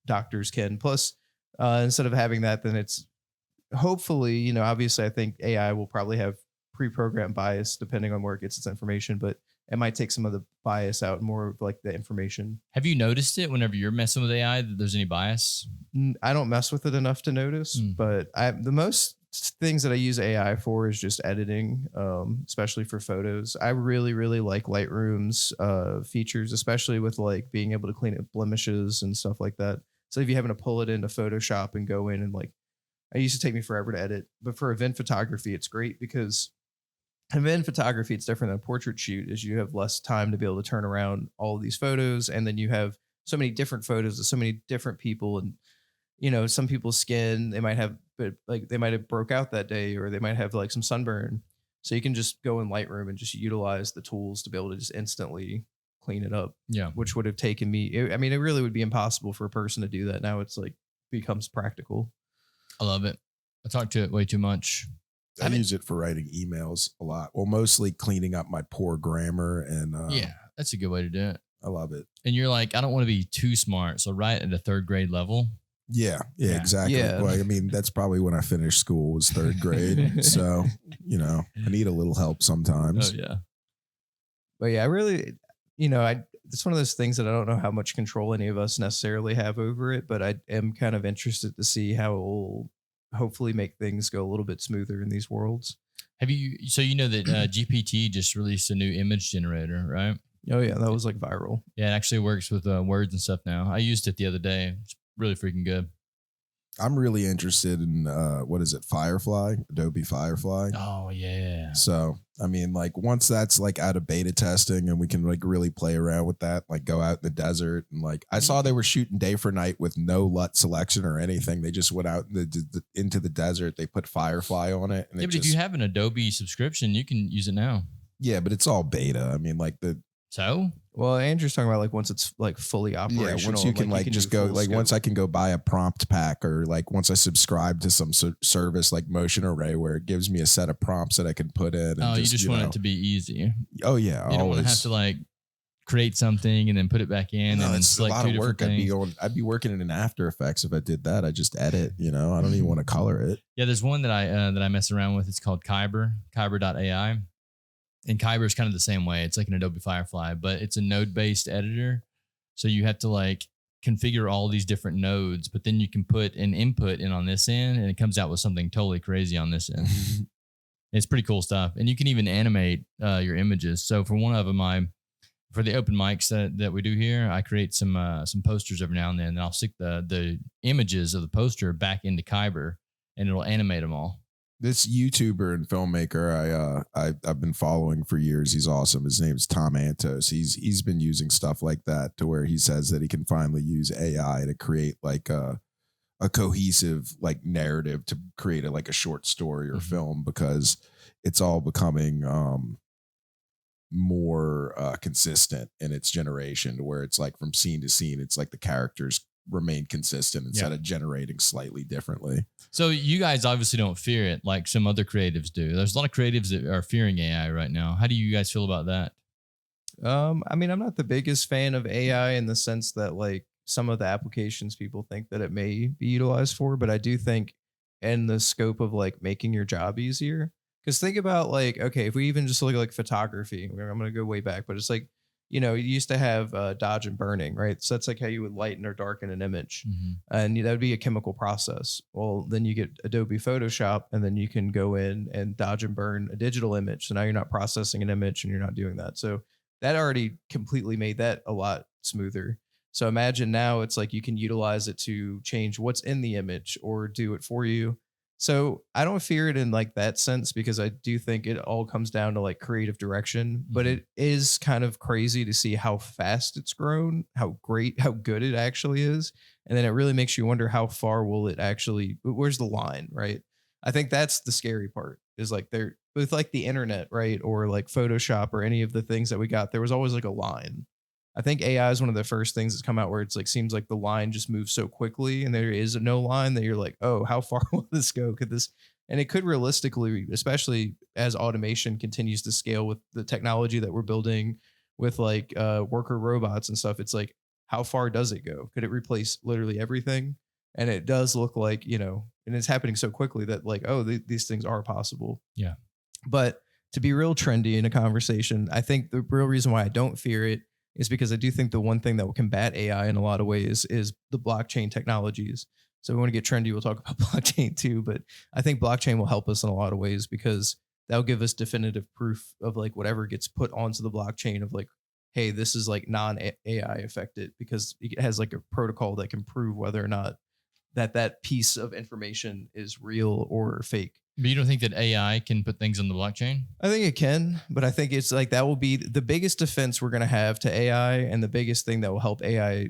doctors can. Plus, instead of having that, then it's hopefully, you know, obviously I think AI will probably have pre-programmed bias depending on where it gets its information, but it might take some of the bias out, more of like the information. Have you noticed it whenever you're messing with AI that there's any bias? I don't mess with it enough to notice, but the most things that I use AI for is just editing, especially for photos. I really, really like Lightroom's features, especially with like being able to clean up blemishes and stuff like that. So if you having to pull it into Photoshop and go in and like, it used to take me forever to edit, but for event photography, it's great because event photography, it's different than a portrait shoot, is you have less time to be able to turn around all of these photos. And then you have so many different photos of so many different people. And, you know, some people's skin, they might have, but like they might have broke out that day, or they might have like some sunburn. So you can just go in Lightroom and just utilize the tools to be able to just instantly clean it up. Yeah. Which would have taken me, I mean, it really would be impossible for a person to do that. Now it's like becomes practical. I love it. I talk to it way too much. I use it for writing emails a lot. Well, mostly cleaning up my poor grammar. And yeah, that's a good way to do it. I love it. And you're like, I don't want to be too smart. So write at a third grade level. Yeah, Yeah. exactly. Yeah. Well, I mean, that's probably when I finished school was third grade. So, you know, I need a little help sometimes. Oh, yeah. But yeah, I really, you know, it's one of those things that I don't know how much control any of us necessarily have over it, but I am kind of interested to see how it will hopefully make things go a little bit smoother in these worlds. Have you, so you know that GPT just released a new image generator, right? Oh yeah, that was like viral. Yeah, it actually works with words and stuff now. I used it the other day. It's really freaking good. I'm really interested in what is it, Firefly, Adobe Firefly. Oh yeah. So I mean, like once that's like out of beta testing and we can like really play around with that, like go out in the desert and like I saw they were shooting day for night with no LUT selection or anything. They just went out into the desert. They put Firefly on it. And Yeah, but if you have an Adobe subscription, you can use it now. Yeah, but it's all beta. I mean, like So? Well, Andrew's talking about like once it's like fully operational. Yeah, once you can like just go, like once I can go buy a prompt pack, or like once I subscribe to some service like Motion Array where it gives me a set of prompts that I can put in. And you just want it to be easy. Oh yeah, you don't want to have to like create something and then put it back in and then select two different things. I'd be working in After Effects if I did that. I just edit, you know. I don't even want to color it. Yeah, there's one that I mess around with. It's called Kyber.ai. And Kyber is kind of the same way. It's like an Adobe Firefly, but it's a node-based editor. So you have to like configure all these different nodes, but then you can put an input in on this end and it comes out with something totally crazy on this end. It's pretty cool stuff. And you can even animate your images. So for one of them, for the open mics that we do here, I create some posters every now and then, and I'll stick the images of the poster back into Kyber and it'll animate them all. This YouTuber and filmmaker I've been following for years. He's awesome. His name's Tom Antos. He's been using stuff like that to where he says that he can finally use AI to create like a cohesive like narrative to create like a short story or film, because it's all becoming more consistent in its generation, to where it's like from scene to scene, it's like the characters remain consistent instead of generating slightly differently. So you guys obviously don't fear it like some other creatives do. There's a lot of creatives that are fearing AI right now. How do you guys feel about that? I mean, I'm not the biggest fan of AI in the sense that like some of the applications people think that it may be utilized for, but I do think in the scope of like making your job easier. Because think about like, okay, if we even just look at like photography, I'm going to go way back, but it's like, you know, you used to have dodge and burning, right? So that's like how you would lighten or darken an image. And that would be a chemical process. Well, then you get Adobe Photoshop and then you can go in and dodge and burn a digital image. So now you're not processing an image and you're not doing that. So that already completely made that a lot smoother. So imagine now it's like you can utilize it to change what's in the image or do it for you. So I don't fear it in like that sense, because I do think it all comes down to like creative direction, but it is kind of crazy to see how fast it's grown, how good it actually is. And then it really makes you wonder how far will it actually, where's the line, right? I think that's the scary part is like but with like the internet, right? Or like Photoshop or any of the things that we got, there was always like a line. I think AI is one of the first things that's come out where it's like seems like the line just moves so quickly and there is no line that you're like, oh, how far will this go? Could this, and it could realistically, especially as automation continues to scale with the technology that we're building with like worker robots and stuff, it's like, how far does it go? Could it replace literally everything? And it does look like, you know, and it's happening so quickly that like, oh, these things are possible. Yeah. But to be real trendy in a conversation, I think the real reason why I don't fear it is because I do think the one thing that will combat AI in a lot of ways is the blockchain technologies. So we want to get trendy, we'll talk about blockchain too, but I think blockchain will help us in a lot of ways because that'll give us definitive proof of like whatever gets put onto the blockchain of like, hey, this is like non-AI affected because it has like a protocol that can prove whether or not that piece of information is real or fake. But you don't think that AI can put things on the blockchain? I think it can, but I think it's like that will be the biggest defense we're going to have to AI, and the biggest thing that will help AI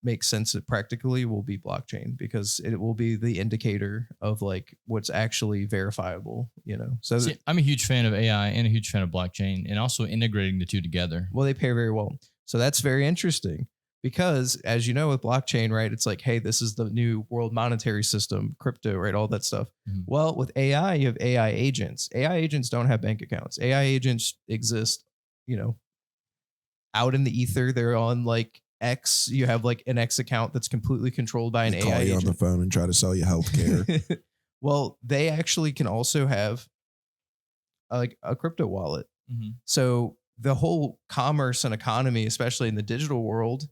make sense of practically will be blockchain because it will be the indicator of like what's actually verifiable, you know. So See, I'm a huge fan of AI and a huge fan of blockchain and also integrating the two together. well, they pair very well. So that's very interesting. Because as you know, with blockchain, right, it's like, hey, this is the new world monetary system, crypto, right, all that stuff. Mhm. Well, with AI, you have AI agents. AI agents don't have bank accounts. AI agents exist, you know, out in the ether. They're on like X. You have like an X account that's completely controlled by an They AI call you agent. on the phone and try to sell you healthcare. Well, they actually can also have like a crypto wallet. Mm-hmm. So the whole commerce and economy, especially in the digital world,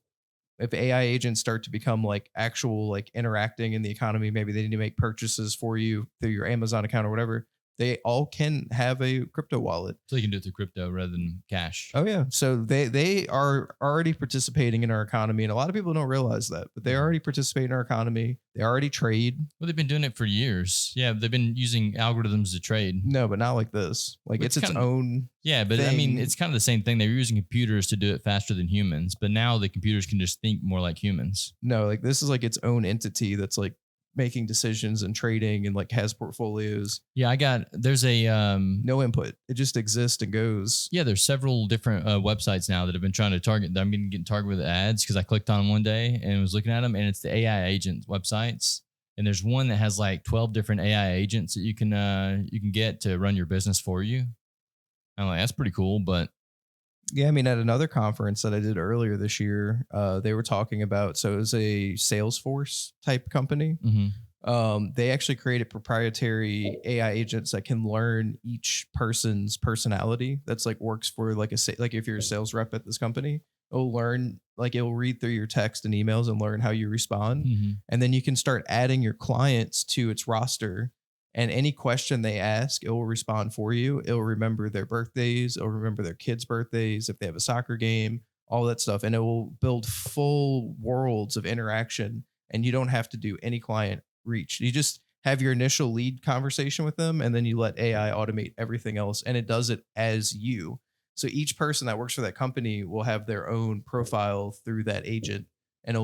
if AI agents start to become like actual, like interacting in the economy, maybe they need to make purchases for you through your Amazon account or whatever, they all can have a crypto wallet. So you can do it through crypto rather than cash. Oh yeah. So they are already participating in our economy. And a lot of people don't realize that, but they already participate in our economy. They already trade. Well, they've been doing it for years. Yeah, they've been using algorithms to trade. No, but not like this. Like But it's it's its kinda- own. Yeah, but I mean, thing. it's kind of the same thing. They were using computers to do it faster than humans, but now the computers can just think more like humans. No, like this is like its own entity that's like making decisions and trading and like has portfolios. Yeah, there's a, No input. It just exists and goes. yeah, there's several different websites now that have been trying to target. I'm getting targeted with ads because I clicked on them one day and was looking at them, and it's the AI agent websites. And there's one that has like 12 different AI agents that you can get to run your business for you. I'm like, that's pretty cool, but Yeah, I mean, at another conference that I did earlier this year, they were talking about, so it was a Salesforce type company. They actually created proprietary AI agents that can learn each person's personality. That's like works for like like if you're a sales rep at this company, it'll learn, like it'll read through your text and emails and learn how you respond. And then you can start adding your clients to its roster. And any question they ask, it will respond for you. It'll remember their birthdays. It'll remember their kids' birthdays, if they have a soccer game, all that stuff. And it will build full worlds of interaction. And you don't have to do any client reach. You just have your initial lead conversation with them, and then you let AI automate everything else. And it does it as you. So each person that works for that company will have their own profile through that agent, and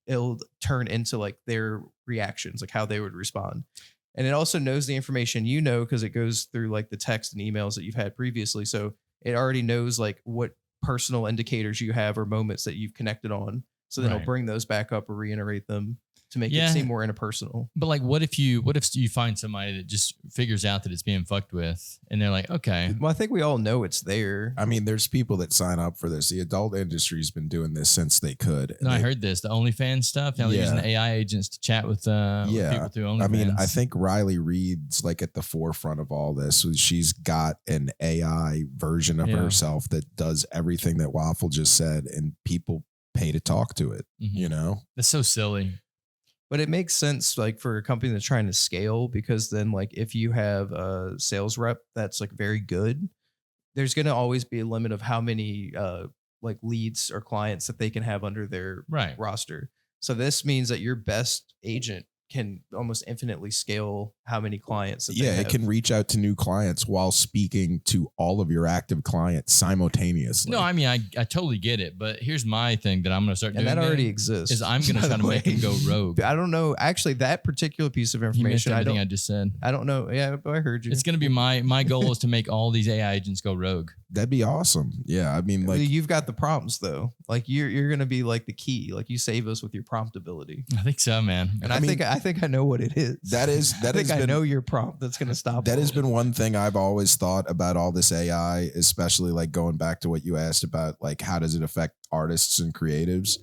it'll turn into like their reactions, like how they would respond. And it also knows the information you know because it goes through like the text and emails that you've had previously. So it already knows like what personal indicators you have or moments that you've connected on. So then it'll Right. bring those back up or reiterate them to make Yeah. it seem more interpersonal. But like, what if you find somebody that just figures out that it's being fucked with, and they're like, okay, Well, I think we all know it's there. I mean, there's people that sign up for this. The adult industry's been doing this since they could. no, I They- heard this, the OnlyFans stuff. Now they're using Yeah. AI agents to chat with people through OnlyFans. I mean, I think Riley Reid's like at the forefront of all this. So she's got an AI version of Yeah. herself that does everything that Waffle just said, and people pay to talk to it. Mhm. You know, That's so silly. But it makes sense like for a company that's trying to scale, because then like if you have a sales rep that's like very good, there's going to always be a limit of how many like leads or clients that they can have under their Right. roster. So this means that your best agent can almost infinitely scale how many clients. That they Yeah, it have. can reach out to new clients while speaking to all of your active clients simultaneously. No, I mean, I totally get it. But here's my thing that I'm going to start And doing. that already then, exists. Is I'm going to by try the to make way. him go rogue. I don't know. Actually, that particular piece of He missed information, everything I just said. I don't know. Yeah, but I heard you. It's going to be my goal is to make all these AI agents go rogue. That'd be awesome. Yeah, I mean, like, You've got the prompts though. Like you're gonna be like the key. Like you save us with your prompt ability. I think so, man. And I I mean, think I know what it is. that is I think has I been, know your prompt that's gonna stop. that all has of been it. one thing I've always thought about all this AI, especially like going back to what you asked about, like how does it affect artists and creatives?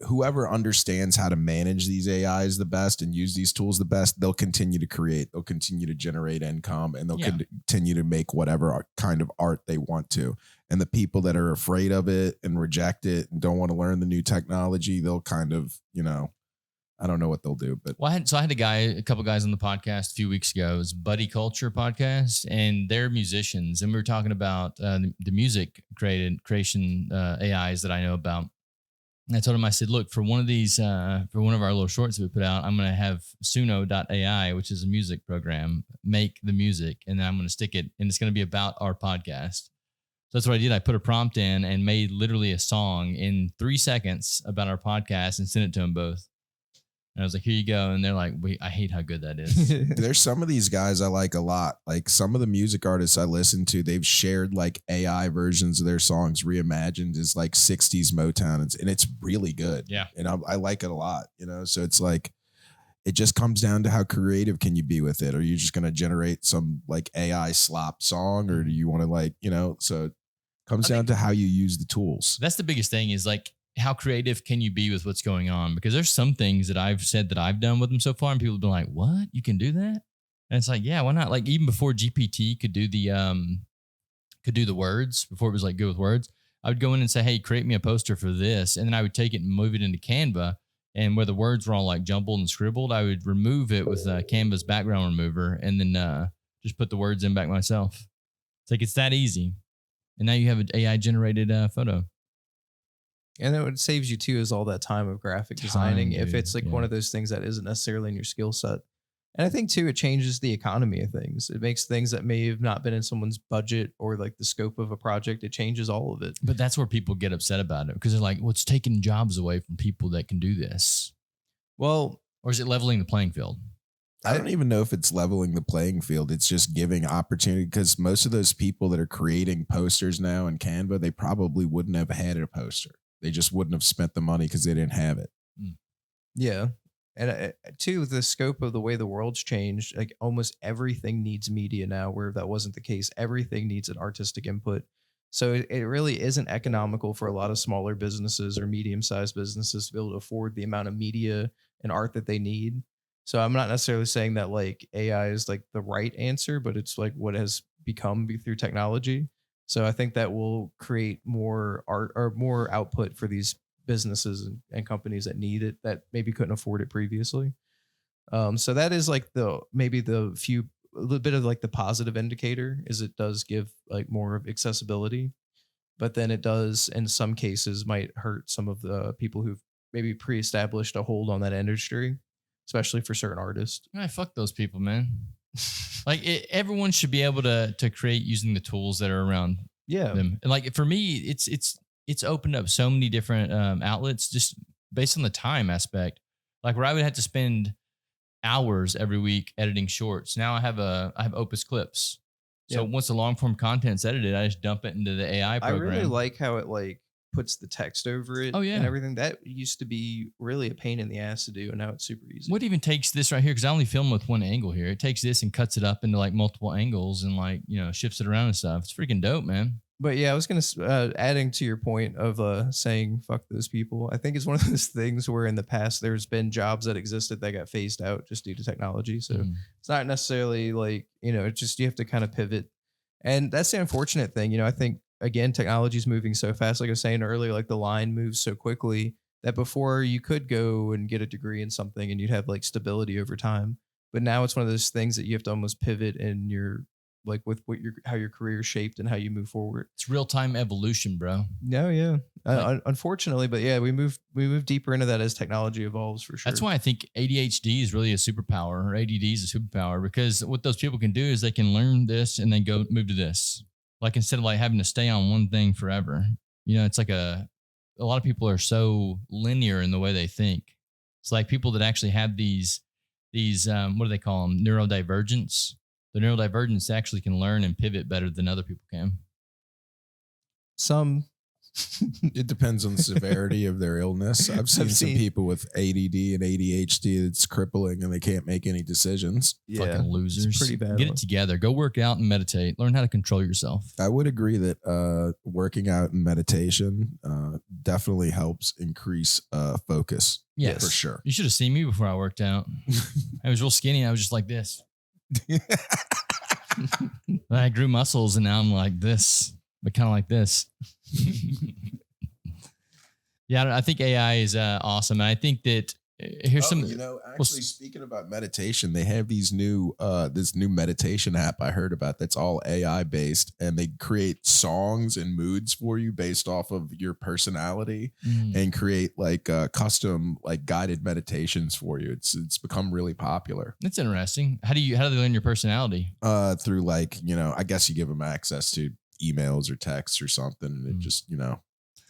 Whoever understands how to manage these AIs the best and use these tools the best, they'll continue to create, they'll continue to generate income, and they'll continue to make whatever kind of art they want to. And the people that are afraid of it and reject it and don't want to learn the new technology, they'll kind of, I don't know what they'll do. But I had a couple guys on the podcast a few weeks ago. It was Buddy Culture podcast, and they're musicians, and we were talking about the music creation AIs that I know about. And I told him, I said, look, for one of these, for one of our little shorts that we put out, I'm going to have Suno.ai, which is a music program, make the music, and then I'm going to stick it, and it's going to be about our podcast. So that's what I did. I put a prompt in and made literally a song in 3 seconds about our podcast and sent it to them both. And I was like, here you go. And they're like, wait, I hate how good that is. there's some of these guys I like a lot. Like some of the music artists I listen to, they've shared like AI versions of their songs reimagined as like 60s Motown. And it's really good. Yeah. And I like it a lot, so it's like, it just comes down to how creative can you be with it. Are you just going to generate some like AI slop song, or do you want to so it comes down to how you use the tools. That's the biggest thing is like, how creative can you be with what's going on? Because there's some things that I've said that I've done with them so far, and people have been like, what? You can do that? And it's like, yeah, why not? Like even before GPT could do the words, before it was like good with words, I would go in and say, hey, create me a poster for this. And then I would take it and move it into Canva. And where the words were all like jumbled and scribbled, I would remove it with Canva's background remover and then just put the words in back myself. It's like, it's that easy. And now you have an AI generated photo. And then what saves you too is all that time of graphic designing. Dude, If it's like one of those things that isn't necessarily in your skill set. And I think too, it changes the economy of things. It makes things that may have not been in someone's budget or like the scope of a project. It changes all of it. But that's where people get upset about it because they're like, well, it's taking jobs away from people that can do this. Well, or is it leveling the playing field? I don't even know if it's leveling the playing field. It's just giving opportunity, because most of those people that are creating posters now in Canva, they probably wouldn't have had a poster. They just wouldn't have spent the money because they didn't have it. Yeah. And too, the scope of the way the world's changed, like almost everything needs media now, where that wasn't the case. Everything needs an artistic input. So it really isn't economical for a lot of smaller businesses or medium-sized businesses to be able to afford the amount of media and art that they need. So I'm not necessarily saying that like AI is like the right answer, but it's like what has become through technology. So I think that will create more art or more output for these businesses and companies that need it, that maybe couldn't afford it previously. So that is like a little bit of like the positive indicator is it does give like more of accessibility, but then it does in some cases might hurt some of the people who've maybe pre-established a hold on that industry, especially for certain artists. Fuck those people, man. Everyone should be able to create using the tools that are around them. And like for me, it's opened up so many different outlets just based on the time aspect. Like where I would have to spend hours every week editing shorts. Now I have Opus Clips. So once the long form content's edited, I just dump it into the AI program. I really like how it like puts the text over it and everything. That used to be really a pain in the ass to do, and now it's super easy. What even takes this right here, because I only film with one angle here. It takes this and cuts it up into like multiple angles and like, shifts it around and stuff. It's freaking dope, man. But yeah, I was gonna adding to your point of saying fuck those people. I think it's one of those things where in the past there's been jobs that existed that got phased out just due to technology. So it's not necessarily like it's just you have to kind of pivot, and that's the unfortunate thing. I think again technology is moving so fast. Like I was saying earlier, like the line moves so quickly that before you could go and get a degree in something and you'd have like stability over time. But now it's one of those things that you have to almost pivot in your like with what how your career is shaped and how you move forward. It's real time evolution, bro. No, yeah. Unfortunately, but yeah, we move deeper into that as technology evolves for sure. That's why I think ADHD is really a superpower, or ADD is a superpower, because what those people can do is they can learn this and then go move to this. Like instead of like having to stay on one thing forever, you know, it's like a lot of people are so linear in the way they think. It's like people that actually have these what do they call them? Neurodivergence. The neurodivergence actually can learn and pivot better than other people can. Some. It depends on the severity of their illness. I've seen some people with ADD and ADHD that's crippling and they can't make any decisions. Yeah, fucking losers. it's pretty bad. Get it together. Go work out and meditate. Learn how to control yourself. I would agree that working out and meditation definitely helps increase focus. Yes, for sure. You should have seen me before I worked out. I was real skinny. I was just like this. I grew muscles and now I'm like this, but kind of like this. Yeah, I think AI is awesome. And I think that here's some, you know, actually speaking about meditation, they have these new this new meditation app I heard about that's all AI based, and they create songs and moods for you based off of your personality and create like custom like guided meditations for you. It's become really popular. That's interesting. How do they learn your personality? Through like, you know, I guess you give them access to emails or texts or something, and it just, you know,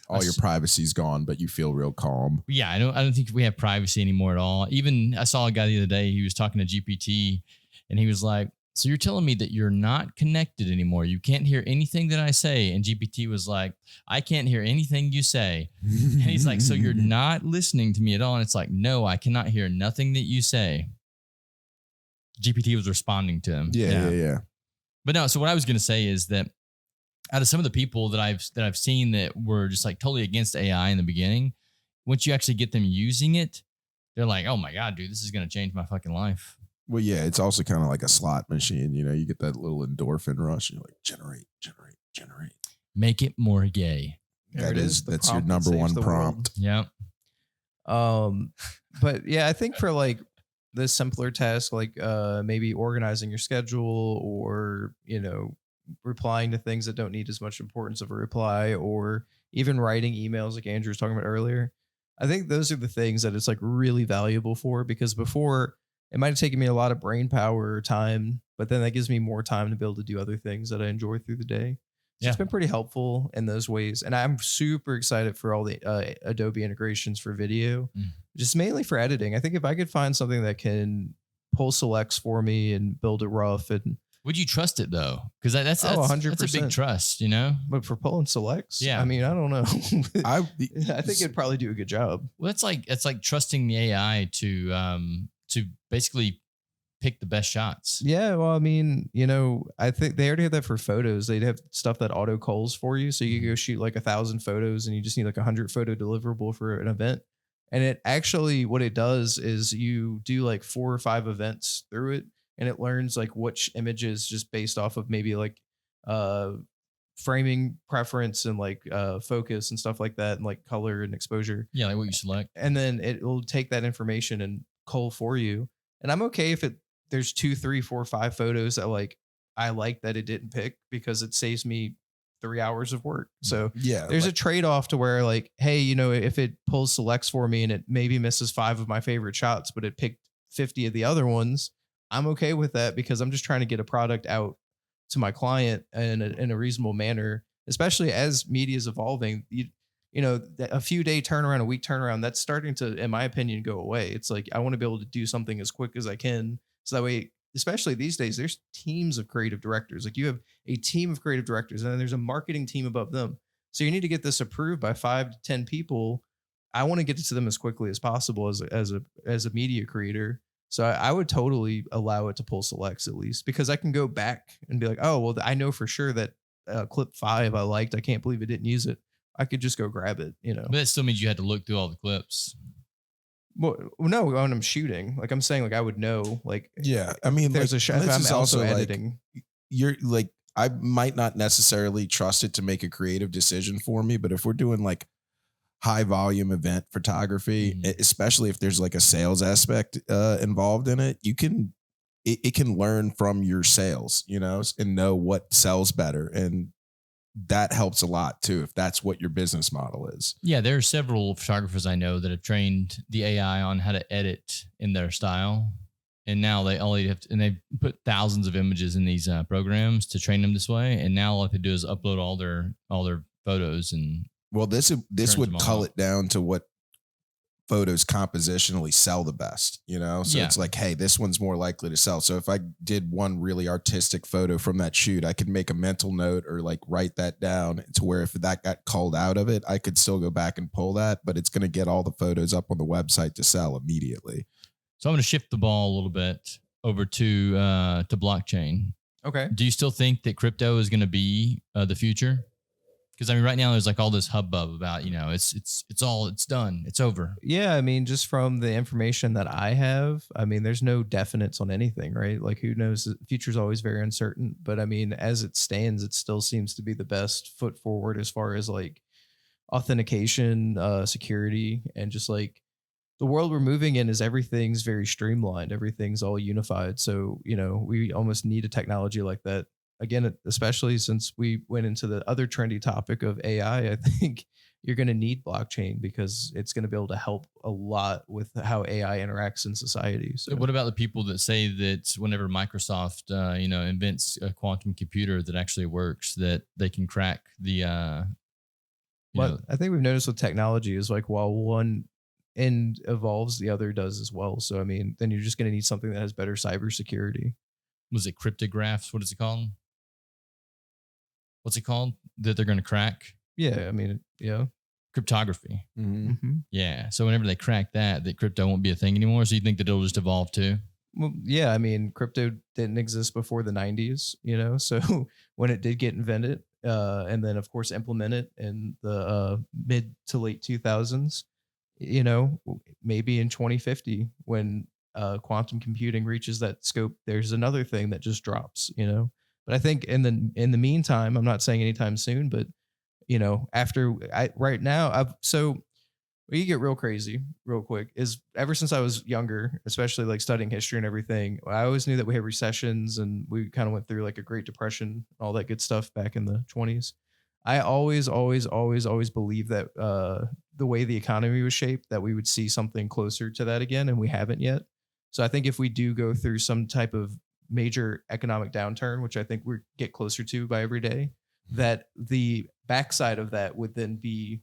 all your privacy's gone, but you feel real calm. Yeah, I don't think we have privacy anymore at all. Even I saw a guy the other day, he was talking to GPT and he was like, so you're telling me that you're not connected anymore. You can't hear anything that I say. And GPT was like, I can't hear anything you say. And he's like, so you're not listening to me at all? And it's like, no, I cannot hear nothing that you say. GPT was responding to him. Yeah. But no, so what I was going to say is that out of some of the people that I've seen that were just like totally against AI in the beginning, once you actually get them using it, they're like, oh my God, dude, this is going to change my fucking life. Well, yeah, it's also kind of like a slot machine. You know, you get that little endorphin rush. And you're like, generate. Make it more gay. That's your number one prompt. Yeah. But yeah, I think for like the simpler tasks, like maybe organizing your schedule or, you know, replying to things that don't need as much importance of a reply, or even writing emails like Andrew was talking about earlier. I think those are the things that it's like really valuable for, because before it might have taken me a lot of brain power or time, but then that gives me more time to be able to do other things that I enjoy through the day. So It's been pretty helpful in those ways. And I'm super excited for all the Adobe integrations for video, just mainly for editing. I think if I could find something that can pull selects for me and build it rough, and would you trust it though? Because that's 100%. That's a big trust, you know. But for pulling selects, yeah. I mean, I don't know. I think it'd probably do a good job. Well, it's like trusting the AI to basically pick the best shots. Yeah, well, I mean, you know, I think they already have that for photos. They'd have stuff that auto culls for you, so you can go shoot like 1,000 photos, and you just need like 100 photo deliverable for an event. And it actually, what it does is you do like 4 or 5 events through it, and it learns like which images just based off of maybe like framing preference and like focus and stuff like that, and like color and exposure. Yeah, like what you select. And then it will take that information and cull for you. And I'm okay if there's 2, 3, 4, 5 photos that like I like that it didn't pick, because it saves me 3 hours of work. So yeah, there's a trade-off to where like, hey, you know, if it pulls selects for me and it maybe misses 5 of my favorite shots, but it picked 50 of the other ones, I'm okay with that, because I'm just trying to get a product out to my client in a reasonable manner, especially as media is evolving. You know, a few day turnaround, a week turnaround, that's starting to, in my opinion, go away. It's like, I want to be able to do something as quick as I can. So that way, especially these days, there's teams of creative directors. Like you have a team of creative directors, and then there's a marketing team above them. So you need to get this approved by 5 to 10 people. I want to get it to them as quickly as possible as a media creator. So I would totally allow it to pull selects at least, because I can go back and be like, oh, well, I know for sure that clip 5 I liked. I can't believe it didn't use it. I could just go grab it, you know. But it still means you had to look through all the clips. Well, no, when I'm shooting, like I'm saying, like I would know, like, yeah. I mean, there's like, a shot. I'm also editing. Like, you're like, I might not necessarily trust it to make a creative decision for me, but if we're doing like high volume event photography, especially if there's like a sales aspect involved in it, you can it can learn from your sales, and know what sells better. And that helps a lot too, if that's what your business model is. Yeah, there are several photographers I know that have trained the AI on how to edit in their style. And now they put thousands of images in these programs to train them this way. And now all they do is upload all their photos. And well, this would cull it down to what photos compositionally sell the best, so it's like, hey, this one's more likely to sell. So if I did one really artistic photo from that shoot, I could make a mental note or like write that down to where if that got culled out of it, I could still go back and pull that, but it's going to get all the photos up on the website to sell immediately. So I'm going to shift the ball a little bit over to blockchain. Okay. Do you still think that crypto is going to be the future? Because I mean, right now there's like all this hubbub about, it's done, it's over. Yeah, I mean, just from the information that I have, I mean, there's no definites on anything, right? Like, who knows? The future's always very uncertain. But I mean, as it stands, it still seems to be the best foot forward as far as like authentication, security, and just like the world we're moving in is everything's very streamlined, everything's all unified. So we almost need a technology like that. Again, especially since we went into the other trendy topic of AI, I think you're going to need blockchain because it's going to be able to help a lot with how AI interacts in society. So what about the people that say that whenever Microsoft, invents a quantum computer that actually works, that they can crack the, But I think we've noticed with technology is like, while one end evolves, the other does as well. So, I mean, then you're just going to need something that has better cybersecurity. Was it cryptographs? What is it called? What's it called that they're going to crack? Yeah, I mean, yeah. Cryptography. Mm-hmm. Mm-hmm. Yeah. So whenever they crack that crypto won't be a thing anymore. So you think that it'll just evolve too? Well, yeah, I mean, crypto didn't exist before the 90s, so when it did get invented and then, of course, implemented in the mid to late 2000s, maybe in 2050, when quantum computing reaches that scope, there's another thing that just drops, But I think in the meantime, I'm not saying anytime soon, but right now, where you get real crazy real quick is ever since I was younger, especially like studying history and everything, I always knew that we had recessions and we kind of went through like a Great Depression, all that good stuff back in the 20s. I always believed that the way the economy was shaped, that we would see something closer to that again, and we haven't yet. So I think if we do go through some type of major economic downturn, which I think we get closer to by every day, that the backside of that would then be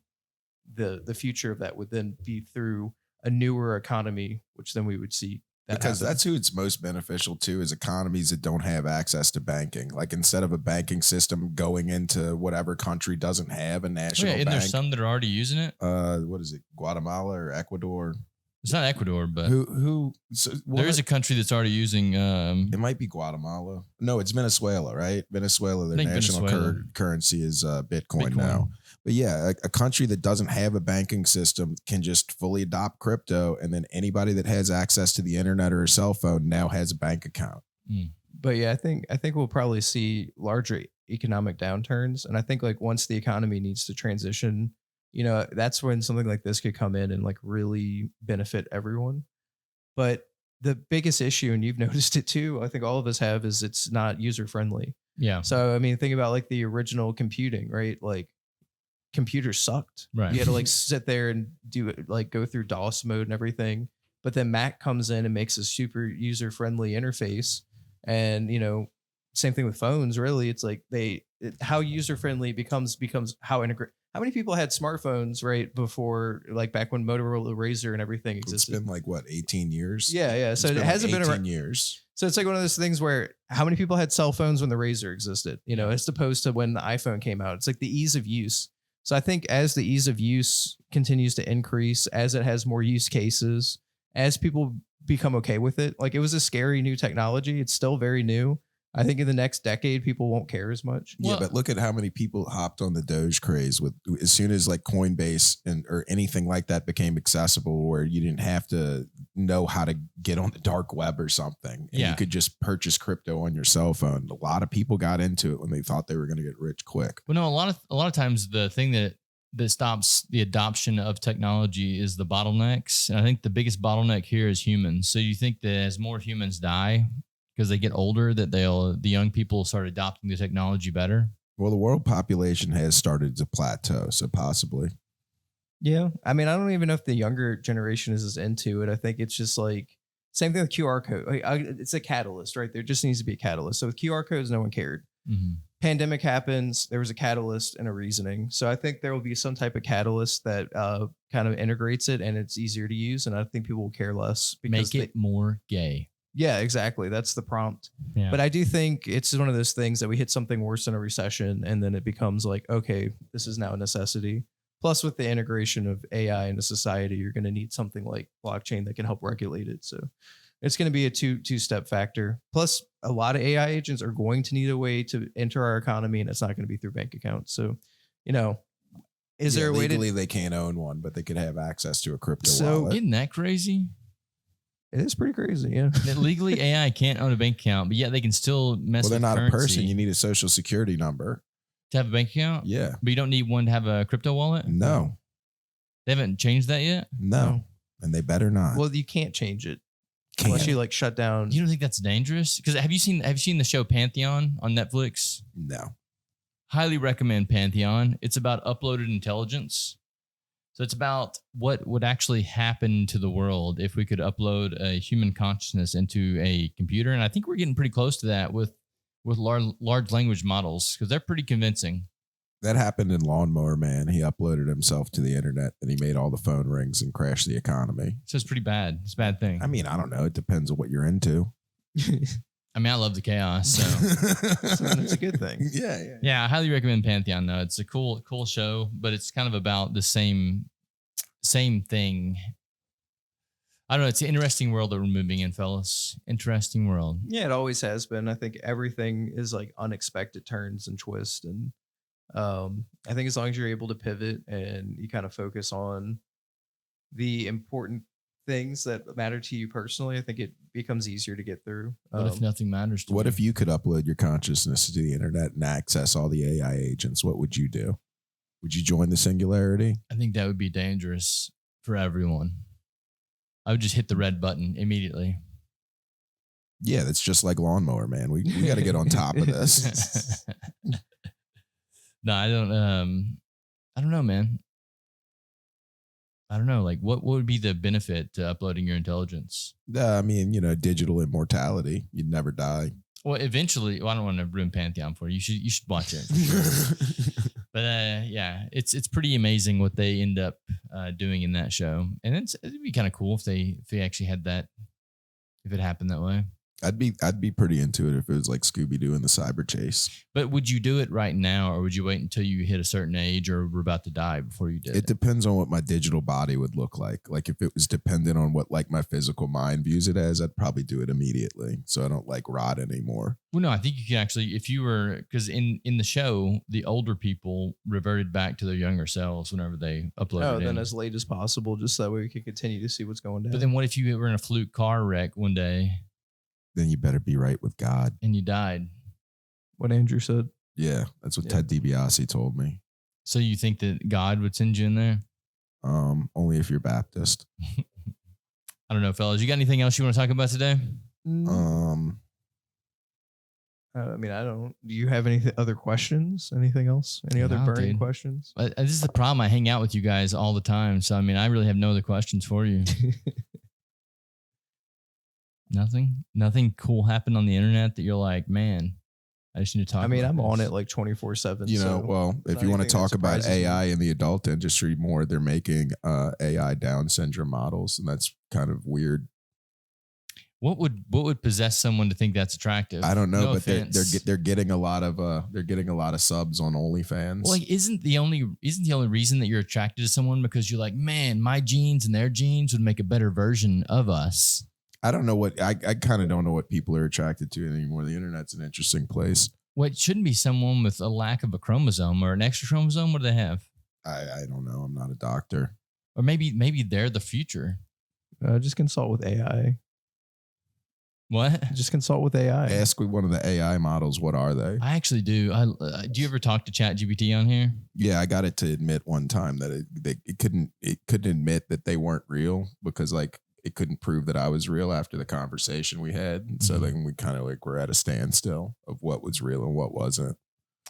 the future of that would then be through a newer economy, which then we would see that because happen. that's who it's most beneficial to, is economies that don't have access to banking. Like, instead of a banking system going into whatever country doesn't have a national and bank. there's some that are already using it. What is it? Guatemala or Ecuador? It's not Ecuador, but there is a country that's already using. It might be Guatemala. No, it's Venezuela, right? Venezuela, their national currency is Bitcoin now. But yeah, a country that doesn't have a banking system can just fully adopt crypto, and then anybody that has access to the internet or a cell phone now has a bank account. But yeah, I think we'll probably see larger economic downturns, and I think like once the economy needs to transition, that's when something like this could come in and like really benefit everyone. But the biggest issue, and you've noticed it too, I think all of us have, is it's not user friendly. Yeah. So I mean, think about like the original computing, right? Like, computers sucked. Right. You had to like sit there and do it, like go through DOS mode and everything. But then Mac comes in and makes a super user friendly interface. And, same thing with phones, really. It's like how user friendly becomes how integrate. How many people had smartphones right before, like back when Motorola Razr and everything existed? It's been like what, 18 years? Yeah. So it hasn't been 18 years. So it's like one of those things where how many people had cell phones when the Razr existed, as opposed to when the iPhone came out. It's like the ease of use. So I think as the ease of use continues to increase, as it has more use cases, as people become okay with it, like it was a scary new technology. It's still very new. I think in the next decade, people won't care as much. Yeah, but look at how many people hopped on the Doge craze with as soon as like Coinbase or anything like that became accessible, where you didn't have to know how to get on the dark web or something. And you could just purchase crypto on your cell phone. A lot of people got into it when they thought they were going to get rich quick. Well, no, a lot of times the thing that stops the adoption of technology is the bottlenecks. And I think the biggest bottleneck here is humans. So you think that as more humans die, because they get older that the young people start adopting the technology better? Well, the world population has started to plateau, so possibly. Yeah. I mean, I don't even know if the younger generation is as into it. I think it's just like same thing with QR code. It's a catalyst, right? There just needs to be a catalyst. So with QR codes, no one cared. Mm-hmm. Pandemic happens. There was a catalyst and a reasoning. So I think there will be some type of catalyst that kind of integrates it and it's easier to use. And I think people will care less. Make it more gay. Yeah, exactly. That's the prompt. Yeah. But I do think it's one of those things that we hit something worse than a recession. And then it becomes like, okay, this is now a necessity. Plus, with the integration of AI into society, you're going to need something like blockchain that can help regulate it. So it's going to be a two-step factor. Plus, a lot of AI agents are going to need a way to enter our economy, and it's not going to be through bank accounts. So, is there a way legally they can't own one, but they could have access to a crypto wallet? Isn't that crazy? It is pretty crazy, yeah. That legally AI can't own a bank account, but yet they can still mess with Well, they're not currency a person. You need a social security number. to have a bank account? Yeah. But you don't need one to have a crypto wallet? No. They haven't changed that yet? No. And they better not. Well, you can't change it unless you like shut down. You don't think that's dangerous? Because have you seen the show Pantheon on Netflix? No. Highly recommend Pantheon. It's about uploaded intelligence. So it's about what would actually happen to the world if we could upload a human consciousness into a computer. And I think we're getting pretty close to that with large language models because they're pretty convincing. That happened in Lawnmower Man. He uploaded himself to the internet and he made all the phone rings and crashed the economy. So it's pretty bad. It's a bad thing. I mean, I don't know. It depends on what you're into. I mean, I love the chaos. So So it's a good thing. Yeah. yeah, I highly recommend Pantheon though. It's a cool show, but it's kind of about the same thing. I don't know. It's an interesting world that we're moving in, fellas. Interesting world. Yeah, it always has been. I think everything is like unexpected turns and twists. And I think as long as you're able to pivot and you kind of focus on the important things that matter to you personally, I think it becomes easier to get through. What if nothing matters to What me? if you could upload your consciousness to the internet and access all the AI agents? What would you do? Would you join the singularity? I think that would be dangerous for everyone. I would just hit the red button immediately. Yeah, that's just like Lawnmower Man. We got to get on top of this. No, I don't know, man. I don't know. Like, what would be the benefit to uploading your intelligence? I mean, digital immortality. You'd never die. Well, eventually, I don't want to ruin Pantheon for you. You should watch it. For sure. But yeah, it's pretty amazing what they end up doing in that show, and it'd be kind of cool if they actually had that, if it happened that way. I'd be pretty into it if it was like Scooby-Doo in the cyber chase. But would you do it right now, or would you wait until you hit a certain age or were about to die before you did it? It depends on what my digital body would look like. Like if it was dependent on what like my physical mind views it as, I'd probably do it immediately so I don't like rot anymore. Well, no, I think you can actually, if you were, because in the show, the older people reverted back to their younger selves whenever they uploaded. Oh, then as late as possible, just that way we can continue to see what's going down. But then what if you were in a fluke car wreck one day? Then you better be right with God. And you died. What Andrew said. Yeah, that's what Yeah. Ted DiBiase told me. So you think that God would send you in there? Only if you're Baptist. I don't know, fellas. You got anything else you want to talk about today? I mean, I don't. Do you have any other questions? Anything else? Any other No, burning dude. questions? This is the problem. I hang out with you guys all the time. So, I mean, I really have no other questions for you. Nothing cool happened on the internet that you're like, man, I just need to talk I mean, about I'm on this. it like 24/7. If you want to talk about AI in the adult industry more, they're making AI Down syndrome models, and that's kind of weird. What would possess someone to think that's attractive? I don't know, No but offense. they're getting a lot of subs on OnlyFans. Well, like, isn't the only reason that you're attracted to someone because you're like, man, my genes and their genes would make a better version of us? I don't know what I kind of don't know what people are attracted to anymore. The internet's an interesting place. Well, it shouldn't be someone with a lack of a chromosome or an extra chromosome. What do they have? I don't know. I'm not a doctor. Or maybe they're the future. Just consult with AI. What? Just consult with AI. Ask one of the AI models, what are they? I actually do. Do you ever talk to ChatGPT on here? Yeah, I got it to admit one time that it couldn't admit that they weren't real because like it couldn't prove that I was real after the conversation we had. And so then we kind of like were at a standstill of what was real and what wasn't.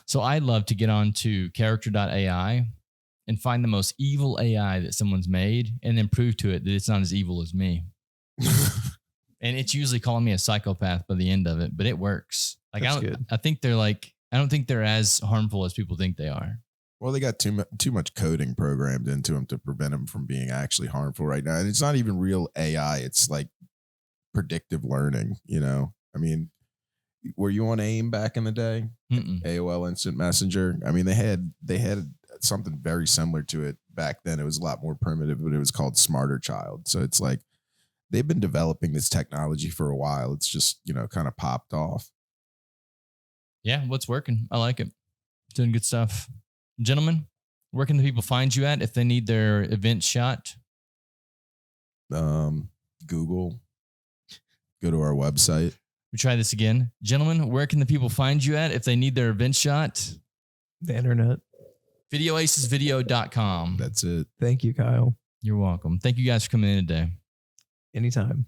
So I love to get on to character.ai and find the most evil AI that someone's made and then prove to it that it's not as evil as me. And it's usually calling me a psychopath by the end of it, but it works. Like I think they're like, I don't think they're as harmful as people think they are. Well, they got too much coding programmed into them to prevent them from being actually harmful right now. And it's not even real AI. It's like predictive learning, you know? I mean, were you on AIM back in the day? AOL Instant Messenger. I mean, they had something very similar to it back then. It was a lot more primitive, but it was called Smarter Child. So it's like they've been developing this technology for a while. It's just, you know, kind of popped off. Yeah, what's working? I like it. Doing good stuff. Gentlemen, where can the people find you at if they need their event shot? Google. Go to our website. We try this again. Gentlemen, where can the people find you at if they need their event shot? The internet. Videoacesvideo.com. That's it. Thank you, Kyle. You're welcome. Thank you guys for coming in today. Anytime.